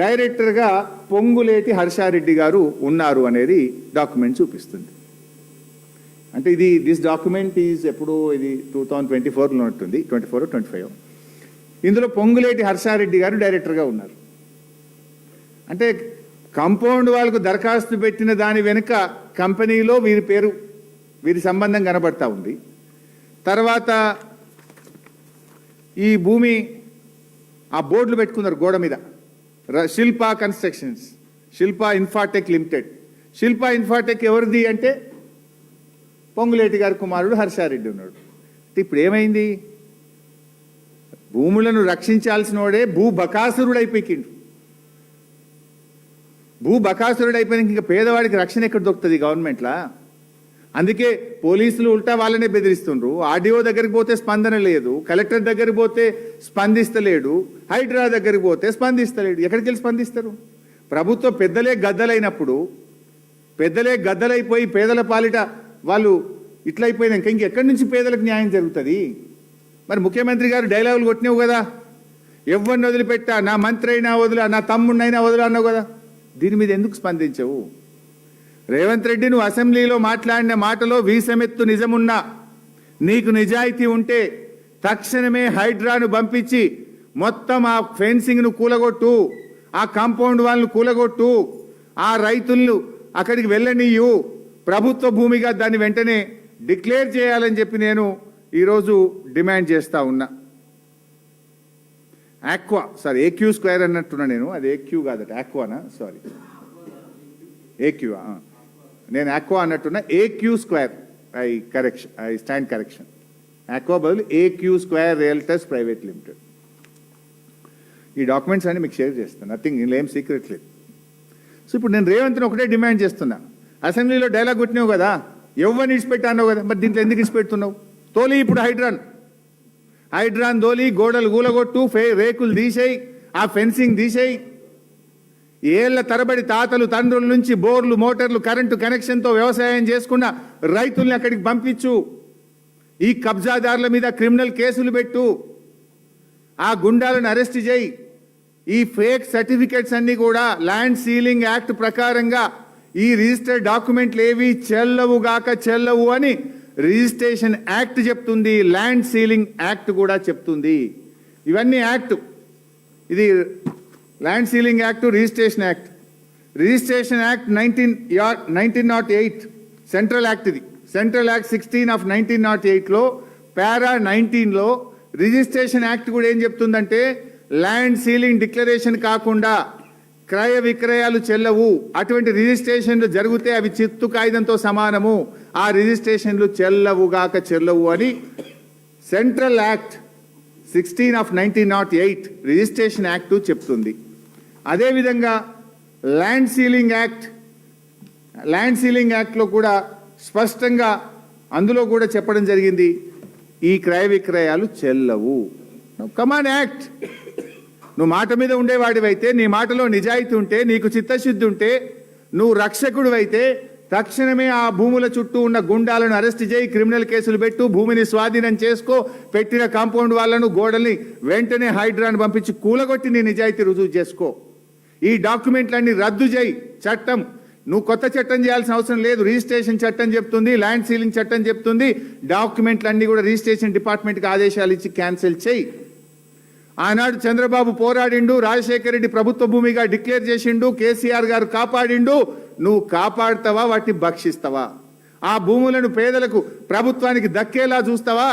డైరెక్టర్గా పొంగులేటి హర్షారెడ్డి గారు ఉన్నారు అనేది డాక్యుమెంట్ చూపిస్తుంది. అంటే ఇది దిస్ డాక్యుమెంట్ ఈజ్ ఎప్పుడు ఇది 2024లో ఉంటుంది, 24-25. ఇందులో పొంగులేటి హర్షారెడ్డి గారు డైరెక్టర్గా ఉన్నారు. అంటే కాంపౌండ్ వాళ్ళకు దరఖాస్తు పెట్టిన దాని వెనుక కంపెనీలో వీరి పేరు, వీరి సంబంధం కనబడతా ఉంది. తర్వాత ఈ భూమి ఆ బోర్డులు పెట్టుకున్నారు గోడ మీద, శిల్పా కన్స్ట్రక్షన్స్, శిల్పా ఇన్ఫాటెక్ లిమిటెడ్. శిల్పా ఇన్ఫాటెక్ ఎవరిది అంటే పొంగులేటి గారి కుమారుడు హర్షారెడ్డి ఉన్నాడు. ఇప్పుడు ఏమైంది, భూములను రక్షించాల్సిన వాడే భూబకాసురుడైపోయిండు. భూబకాసురుడైపోయినాక ఇంకా పేదవాడికి రక్షణ ఎక్కడ దొరుకుతుంది గవర్నమెంట్లా? అందుకే పోలీసులు ఉల్టా వాళ్ళనే బెదిరిస్తుండ్రు. ఆర్డీఓ దగ్గరికి పోతే స్పందన లేదు, కలెక్టర్ దగ్గరికి పోతే స్పందిస్తలేడు, హైడ్రా దగ్గరికి పోతే స్పందిస్తలేడు. ఎక్కడికి వెళ్ళి స్పందిస్తారు? ప్రభుత్వం పెద్దలే గద్దలైపోయి పేదల పాలిట వాళ్ళు ఇట్లయిపోయినాక ఇంకెక్కడి నుంచి పేదలకు న్యాయం జరుగుతుంది? మరి ముఖ్యమంత్రి గారు డైలాగులు కొట్టినావు కదా, ఎవరిని వదిలిపెట్టా, నా మంత్రి అయినా వదిలా, నా తమ్ముడినైనా వదిలా అన్నావు కదా, దీని మీద ఎందుకు స్పందించవు? రేవంత్ రెడ్డి నువ్వు అసెంబ్లీలో మాట్లాడిన మాటలో వీసమెత్తు నిజమున్నా, నీకు నిజాయితీ ఉంటే తక్షణమే హైడ్రాను పంపించి మొత్తం ఆ ఫెన్సింగ్ను కూలగొట్టు, ఆ కాంపౌండ్ వాళ్ళను కూలగొట్టు, ఆ రైతులను అక్కడికి వెళ్ళనీయు, ప్రభుత్వ భూమిగా దాన్ని వెంటనే డిక్లేర్ చేయాలని చెప్పి నేను ఈరోజు డిమాండ్ చేస్తా ఉన్నా. ఆక్వా, సారీ ఏక్యూ స్క్వేర్ అన్నట్టున్నా నేను, అది ఏక్యూ కాదట, ఆక్వానా, సారీ ఏక్యూ, నేను ఆక్వా అన్నట్టున్నా, AQ square, I stand correction. Aqua బదులు AQ square realtors private limited. ఈ డాక్యుమెంట్స్ అన్ని మీకు షేర్ చేస్తాను, నథింగ్, ఇందులో ఏం సీక్రెట్ లేదు. సో ఇప్పుడు నేను రేవంత్ని ఒకటే డిమాండ్ చేస్తున్నా, అసెంబ్లీలో డైలాగ్ కొట్టినావు కదా, ఎవరిని ఇడిచిపెట్టా అన్నావు కదా, మరి దీంట్లో ఎందుకు ఇడిచిపెడుతున్నావు? తోలి ఇప్పుడు హైడ్రాన్ తోలి, గోడలు కూలగొట్టు, రేకులు తీసేయి, ఆ ఫెన్సింగ్ తీసేయి, ఏళ్ల తరబడి తాతలు తండ్రుల నుంచి బోర్లు మోటార్లు కరెంటు కనెక్షన్తో వ్యవసాయం చేసుకున్న రైతుల్ని అక్కడికి పంపించు, ఈ కబ్జాదారుల మీద క్రిమినల్ కేసులు పెట్టు, ఆ గుండాలను అరెస్ట్ చేయి, ఈ ఫేక్ సర్టిఫికెట్స్ అన్ని కూడా ల్యాండ్ సీలింగ్ యాక్ట్ ప్రకారంగా ఈ రిజిస్టర్డ్ డాక్యుమెంట్లు ఏవి చెల్లవు అని రిజిస్ట్రేషన్ యాక్ట్ చెప్తుంది, ల్యాండ్ సీలింగ్ యాక్ట్ కూడా చెప్తుంది. ఇవన్నీ యాక్ట్, ఇది land ceiling act, registration act. Registration act 1908 central act, ఇది సెంట్రల్ యాక్ట్ 16 of 1908లో పారా 19లో రిజిస్ట్రేషన్ యాక్ట్ కూడా ఏం చెప్తుందంటే, ల్యాండ్ సీలింగ్ డిక్లరేషన్ కాకుండా క్రయ విక్రయాలు చెల్లవు, అటువంటి రిజిస్ట్రేషన్లు జరిగితే అవి చిత్తు కాగితంతో సమానము, ఆ రిజిస్ట్రేషన్లు చెల్లవు అని central act 16 of 1908 registration act చెప్తుంది. అదేవిధంగా ల్యాండ్ సీలింగ్ యాక్ట్లో కూడా స్పష్టంగా అందులో కూడా చెప్పడం జరిగింది, ఈ క్రయ విక్రయాలు చెల్లవు. కమాన్ యాక్ట్. నువ్వు మాట మీద ఉండేవాడివైతే, నీ మాటలో నిజాయితీ ఉంటే, నీకు చిత్తశుద్ధి ఉంటే, నువ్వు రక్షకుడు అయితే తక్షణమే ఆ భూముల చుట్టూ ఉన్న గుండాలను అరెస్ట్ చేయి, క్రిమినల్ కేసులు పెట్టు, భూమిని స్వాధీనం చేసుకో, పెట్టిన కాంపౌండ్ వాళ్ళను, గోడల్ని వెంటనే హైడ్రాను పంపించి కూలగొట్టి నీ నిజాయితీ రుజువు చేసుకో. ఈ డాక్యుమెంట్లన్నీ రద్దు చేయి. చట్టం నువ్వు కొత్త చట్టం చేయాల్సిన అవసరం లేదు. రిజిస్ట్రేషన్ చట్టం చెప్తుంది, ల్యాండ్ సీలింగ్ చట్టం చెప్తుంది. డాక్యుమెంట్లన్నీ కూడా రిజిస్ట్రేషన్ డిపార్ట్మెంట్కి ఆదేశాలు ఇచ్చి క్యాన్సిల్ చేయి. ఆనాడు చంద్రబాబు పోరాడిండు, రాజశేఖర రెడ్డి ప్రభుత్వ భూమిగా డిక్లేర్ చేసిండు, కేసీఆర్ గారు కాపాడిండు. నువ్వు కాపాడుతావా, వాటిని భక్షిస్తావా? ఆ భూములను పేదలకు, ప్రభుత్వానికి దక్కేలా చూస్తావా,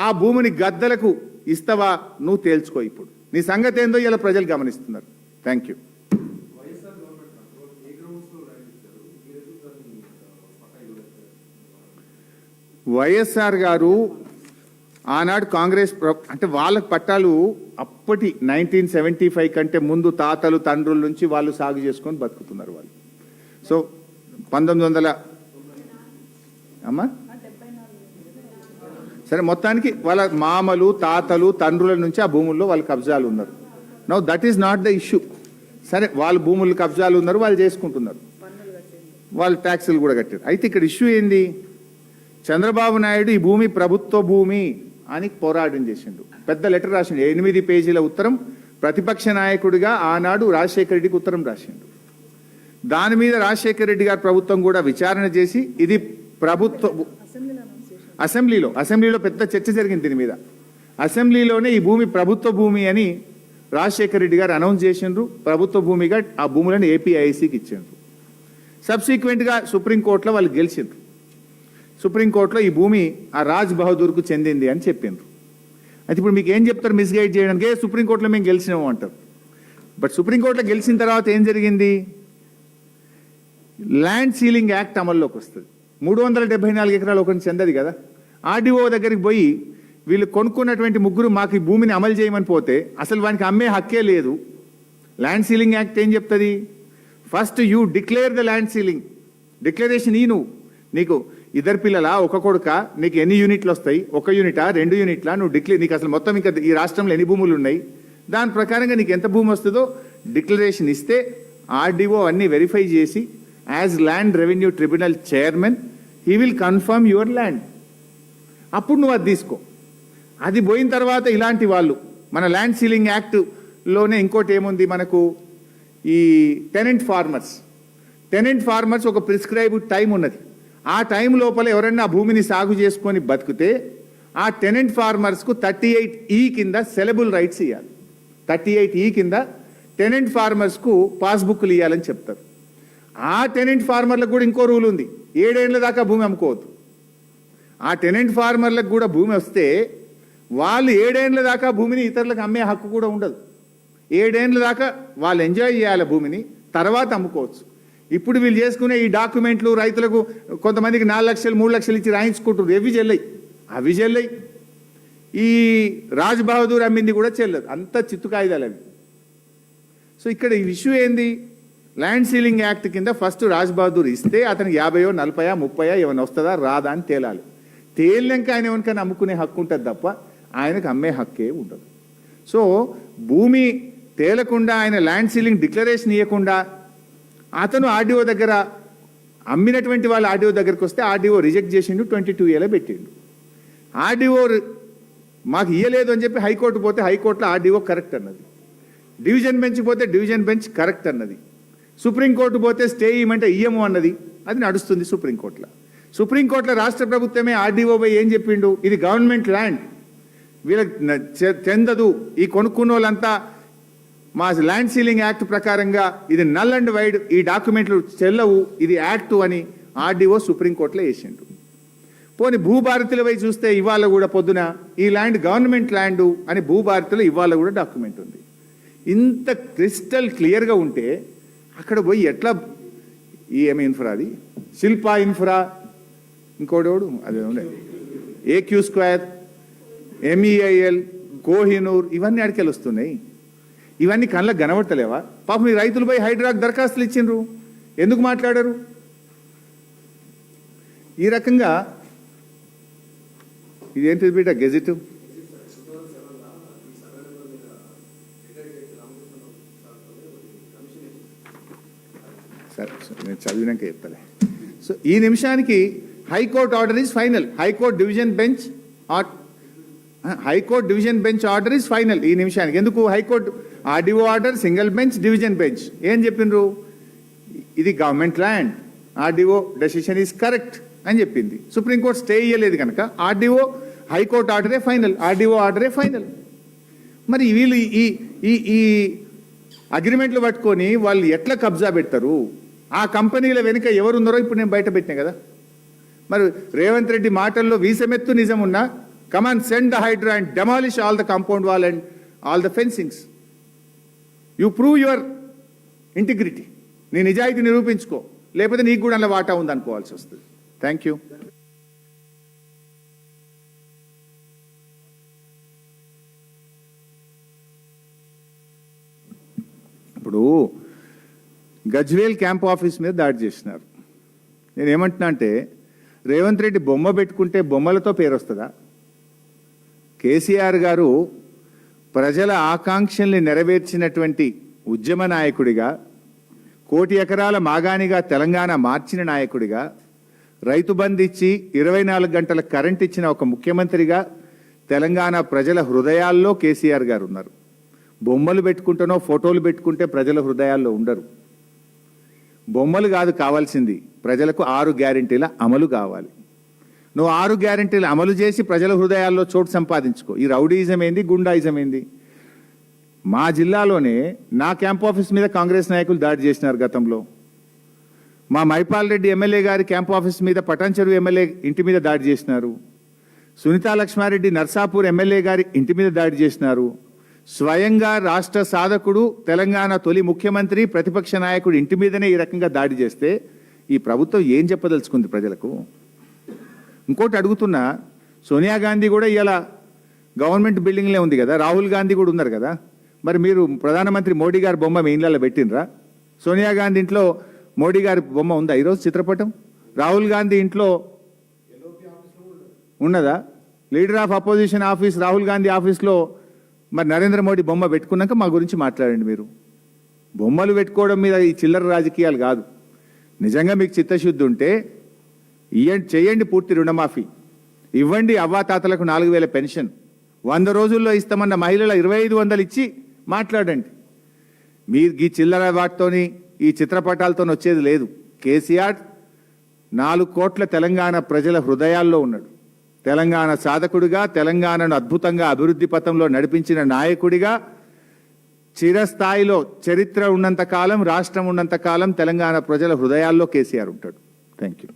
ఆ భూమిని గద్దలకు ఇస్తావా? నువ్వు తేల్చుకో. ఇప్పుడు నీ సంగతి ఏందో ఇలా ప్రజలు గమనిస్తున్నారు. Thank you. వైఎస్ఆర్ గారు ఆనాడు కాంగ్రెస్ అంటే వాళ్ళకి పట్టాలు అప్పటి 1975 కంటే ముందు తాతలు తండ్రుల నుంచి వాళ్ళు సాగు చేసుకొని బతుకుతున్నారు వాళ్ళు. సో 1900 అమ్మా సరే, మొత్తానికి వాళ్ళ మామలు తాతలు తండ్రుల నుంచి ఆ భూముల్లో వాళ్ళ కబ్జాలు ఉన్నారు. Now that is not the issue. సరే, వాళ్ళ భూములు కబ్జాలు ఉన్నారు, వాళ్ళు చేసుకుంటున్నారు, వాళ్ళు ట్యాక్సులు కూడా కట్టారు. అయితే ఇక్కడ ఇష్యూ ఏంది? చంద్రబాబు నాయుడు ఈ భూమి ప్రభుత్వ భూమి అని పోరాటం చేసిండు. పెద్ద లెటర్ రాసిండు, 8 పేజీల ఉత్తరం. ప్రతిపక్ష నాయకుడిగా ఆనాడు రాజశేఖర రెడ్డికి ఉత్తరం రాసిండు. దాని మీద రాజశేఖర రెడ్డి గారి ప్రభుత్వం కూడా విచారణ చేసి ఇది ప్రభుత్వ అసెంబ్లీలో పెద్ద చర్చ జరిగింది దీని మీద. అసెంబ్లీలోనే ఈ భూమి ప్రభుత్వ భూమి అని రాజశేఖర రెడ్డి గారు అనౌన్స్ చేసిండ్రు. ప్రభుత్వ భూమిగా ఆ భూములను ఏపీఐసికి ఇచ్చిండ్రు. సబ్సిక్వెంట్గా సుప్రీంకోర్టులో వాళ్ళు గెలిచిండ్రు. సుప్రీంకోర్టులో ఈ భూమి ఆ రాజ్ బహదూర్కు చెందింది అని చెప్పిండ్రు. అయితే ఇప్పుడు మీకు ఏం చెప్తారు మిస్గైడ్ చేయడానికి? సుప్రీంకోర్టులో మేము గెలిచినాము అంటారు. బట్ సుప్రీంకోర్టులో గెలిచిన తర్వాత ఏం జరిగింది? ల్యాండ్ సీలింగ్ యాక్ట్ అమల్లోకి వస్తుంది. 374 ఎకరాలు ఒకరిని చెందది కదా. ఆర్డీఓ దగ్గరికి పోయి వీళ్ళు కొనుక్కున్నటువంటి ముగ్గురు మాకు ఈ భూమిని అమలు చేయమని పోతే అసలు వానికి అమ్మే హక్కే లేదు. ల్యాండ్ సీలింగ్ యాక్ట్ ఏం చెప్తుంది? First you declare the land ceiling. Declaration నువ్వు, నీకు ఇద్దరు పిల్లల, ఒక కొడుక, నీకు ఎన్ని యూనిట్లు వస్తాయి, 1 యూనిటా 2 యూనిట్లా, నువ్వు డిక్లేర్, నీకు అసలు మొత్తం ఇంకా ఈ రాష్ట్రంలో ఎన్ని భూములు ఉన్నాయి, దాని ప్రకారంగా నీకు ఎంత భూమి వస్తుందో డిక్లరేషన్ ఇస్తే ఆర్డీఓ అన్ని వెరిఫై చేసి as land revenue tribunal chairman he will confirm your land. అప్పుడు నువ్వు అది తీసుకో. అది పోయిన తర్వాత ఇలాంటి వాళ్ళు మన ల్యాండ్ సీలింగ్ యాక్ట్లోనే ఇంకోటి ఏముంది మనకు, ఈ టెనెంట్ ఫార్మర్స్ ఒక ప్రిస్క్రైబ్డ్ టైం ఉన్నది. ఆ టైం లోపల ఎవరైనా ఆ భూమిని సాగు చేసుకొని బతికితే ఆ టెనెంట్ ఫార్మర్స్కు 38E కింద సెలబుల్ రైట్స్ ఇవ్వాలి. 38E కింద టెనెంట్ ఫార్మర్స్కు పాస్బుక్లు ఇవ్వాలని చెప్తారు. ఆ టెనెంట్ ఫార్మర్లకు కూడా ఇంకో రూల్ ఉంది, 7 ఏళ్ల దాకా భూమి అమ్ముకోవద్దు. ఆ టెనెంట్ ఫార్మర్లకు కూడా భూమి వస్తే వాళ్ళు 7 ఏళ్ల దాకా భూమిని ఇతరులకు అమ్మే హక్కు కూడా ఉండదు. 7 ఏళ్ల దాకా వాళ్ళు ఎంజాయ్ చేయాలి భూమిని, తర్వాత అమ్ముకోవచ్చు. ఇప్పుడు వీళ్ళు చేసుకునే ఈ డాక్యుమెంట్లు రైతులకు కొంతమందికి 4 లక్షలు 3 లక్షలు ఇచ్చి రాయించుకుంటున్నారు. అవి చెల్లయి. ఈ రాజ్ బహదూర్ అమ్మింది కూడా చెల్లదు. అంత చిత్తు కాయిదాలు అవి. సో ఇక్కడ ఈ ఇష్యూ ఏంది? ల్యాండ్ సీలింగ్ యాక్ట్ కింద ఫస్ట్ రాజ్ బహదూర్ ఇస్తే అతనికి 50, 40, 30 ఏమైనా వస్తుందా రాదా అని తేలాలి. తేలినాక ఆయన ఎవరికైనా అమ్ముకునే హక్కు ఉంటుంది తప్ప ఆయనకు అమ్మే హక్కే ఉండదు. సో భూమి తేలకుండా ఆయన ల్యాండ్ సీలింగ్ డిక్లరేషన్ ఇవ్వకుండా అతను ఆర్డీఓ దగ్గర అమ్మినటువంటి వాళ్ళు ఆర్డీఓ దగ్గరికి వస్తే ఆర్డీఓ రిజెక్ట్ చేసిండు, 22A పెట్టిండు. ఆర్డీఓ మాకు ఇయ్యలేదు అని చెప్పి హైకోర్టు పోతే హైకోర్టులో ఆర్డీఓ కరెక్ట్ అన్నది, డివిజన్ బెంచ్ పోతే డివిజన్ బెంచ్ కరెక్ట్ అన్నది, సుప్రీంకోర్టు పోతే స్టే ఇవ్వమంటే ఇయ్యము అన్నది. అది నడుస్తుంది సుప్రీంకోర్టులో. సుప్రీంకోర్టులో రాష్ట్ర ప్రభుత్వమే ఆర్డీఓ పోయి ఏం చెప్పిండు? ఇది గవర్నమెంట్ ల్యాండ్, వీళ్ళకి చెందదు, ఈ కొనుక్కున్న వాళ్ళంతా మా ల్యాండ్ సీలింగ్ యాక్ట్ ప్రకారంగా ఇది నల్ అండ్ వైడ్, ఈ డాక్యుమెంట్లు చెల్లవు, ఇది యాక్టు అని ఆర్డీఓ సుప్రీంకోర్టులో వేసిండు. పోనీ భూభారతిల పోయి చూస్తే ఇవాళ కూడా పొద్దున ఈ ల్యాండ్ గవర్నమెంట్ ల్యాండు అని భూభారతిలో ఇవాళ కూడా డాక్యుమెంట్ ఉంది. ఇంత క్రిస్టల్ క్లియర్గా ఉంటే అక్కడ పోయి ఎట్లా ఏమి ఇన్ఫ్రా, అది శిల్పా ఇన్ఫ్రా, ఇంకోడోడు అదే ఉండే AQ2, MEIL, కోహినూర్, ఇవన్నీ అడికెళ్ళి వస్తున్నాయి. ఇవన్నీ కళ్ళకు కనబడతలేవా? పాపం ఈ రైతులపై హైడ్రాక్ దరఖాస్తులు ఇచ్చిండ్రు, ఎందుకు మాట్లాడారు? ఈ రకంగా ఇదేంటిది బిడ్డ గెజిట్? సరే నేను చదివినాక చెప్తలే. సో ఈ నిమిషానికి high court order is final. High court division bench order is final ఈ నిమిషానికి. ఎందుకు? High court RDO order, single bench, division bench ఏం చెప్పిండ్రు? ఇది government land, RDO decision is correct అని చెప్పింది. సుప్రీంకోర్టు స్టే ఇయ్యలేదు కనుక హైకోర్టు ఆర్డరే ఫైనల్, ఆర్డీఓ ఆర్డరే ఫైనల్. మరి వీళ్ళు ఈ అగ్రిమెంట్లు పట్టుకొని వాళ్ళు ఎట్లా కబ్జా పెడతారు? ఆ కంపెనీల వెనుక ఎవరున్నారో ఇప్పుడు నేను బయట పెట్టినా కదా. మరి రేవంత్ రెడ్డి మాటల్లో వీసమెత్తు నిజం ఉన్నా, come on send the HYDRAA and demolish all the compound wall and all the fencings. You prove your integrity. నీ నిజాయితీ నిరూపించుకో, లేకపోతే నీకు కూడా అలా వాటా ఉందనుకోవాల్సి వస్తుంది. Thank you. ఇప్పుడు గజ్వేల్ క్యాంప్ ఆఫీస్ మీద దాడి చేసినారు. నేను ఏమంటున్నా అంటే, రేవంత్ రెడ్డి బొమ్మ పెట్టుకుంటే బొమ్మలతో పేరు వస్తుందా? కేసీఆర్ గారు ప్రజల ఆకాంక్షల్ని నెరవేర్చినటువంటి ఉద్యమ నాయకుడిగా, 1 కోటి ఎకరాల మాగాణిగా తెలంగాణ మార్చిన నాయకుడిగా, రైతు బంధు ఇచ్చి 24 గంటల కరెంట్ ఇచ్చిన ఒక ముఖ్యమంత్రిగా తెలంగాణ ప్రజల హృదయాల్లో కేసీఆర్ గారు ఉన్నారు. బొమ్మలు పెట్టుకుంటేనో ఫోటోలు పెట్టుకుంటే ప్రజల హృదయాల్లో ఉండరు. బొమ్మలు కాదు కావాల్సింది, ప్రజలకు 6 గ్యారెంటీల అమలు కావాలి. నువ్వు 6 గ్యారెంటీలు అమలు చేసి ప్రజల హృదయాల్లో చోటు సంపాదించుకో. ఈ రౌడీయిజం ఏంది, గుండాయిజం ఏంది? మా జిల్లాలోనే నా క్యాంప్ ఆఫీస్ మీద కాంగ్రెస్ నాయకులు దాడి చేసినారు గతంలో. మా మైపాల్ రెడ్డి ఎమ్మెల్యే గారి క్యాంప్ ఆఫీస్ మీద పటాన్చెరు ఎమ్మెల్యే ఇంటి మీద దాడి చేసినారు. సునీతా లక్ష్మారెడ్డి నర్సాపూర్ ఎమ్మెల్యే గారి ఇంటి మీద దాడి చేసినారు. స్వయంగా రాష్ట్ర సాధకుడు, తెలంగాణ తొలి ముఖ్యమంత్రి, ప్రతిపక్ష నాయకుడు ఇంటి మీదనే ఈ రకంగా దాడి చేస్తే ఈ ప్రభుత్వం ఏం చెప్పదలుచుకుంది ప్రజలకు? ఇంకోటి అడుగుతున్నా, సోనియా గాంధీ కూడా ఇలా గవర్నమెంట్ బిల్డింగ్లే ఉంది కదా, రాహుల్ గాంధీ కూడా ఉన్నారు కదా, మరి మీరు ప్రధానమంత్రి మోడీ గారి బొమ్మ మీ ఇళ్ళలో పెట్టినరా? సోనియా గాంధీ ఇంట్లో మోడీ గారి బొమ్మ ఉందా ఈరోజు చిత్రపటం? రాహుల్ గాంధీ ఇంట్లో ఉన్నదా? Leader of opposition office Rahul Gandhi ఆఫీస్లో మరి నరేంద్ర మోడీ బొమ్మ పెట్టుకున్నాక మా గురించి మాట్లాడండి. మీరు బొమ్మలు పెట్టుకోవడం మీద ఈ చిల్లర రాజకీయాలు కాదు. నిజంగా మీకు చిత్తశుద్ధి ఉంటే చేయండి పూర్తి రుణమాఫీ, ఇవ్వండి అవ్వాతాతలకు 4,000 పెన్షన్, 100 రోజుల్లో ఇస్తామన్న మహిళల 2,500 ఇచ్చి మాట్లాడండి. మీరు ఈ చిల్లర వాటితోని ఈ చిత్రపటాలతో వచ్చేది లేదు. కేసీఆర్ 4 కోట్ల తెలంగాణ ప్రజల హృదయాల్లో ఉన్నాడు. తెలంగాణ సాధకుడిగా, తెలంగాణను అద్భుతంగా అభివృద్ధి పథంలో నడిపించిన నాయకుడిగా, చిరస్థాయిలో చరిత్ర ఉన్నంతకాలం, రాష్ట్రం ఉన్నంతకాలం తెలంగాణ ప్రజల హృదయాల్లో కేసీఆర్ ఉంటాడు. Thank you.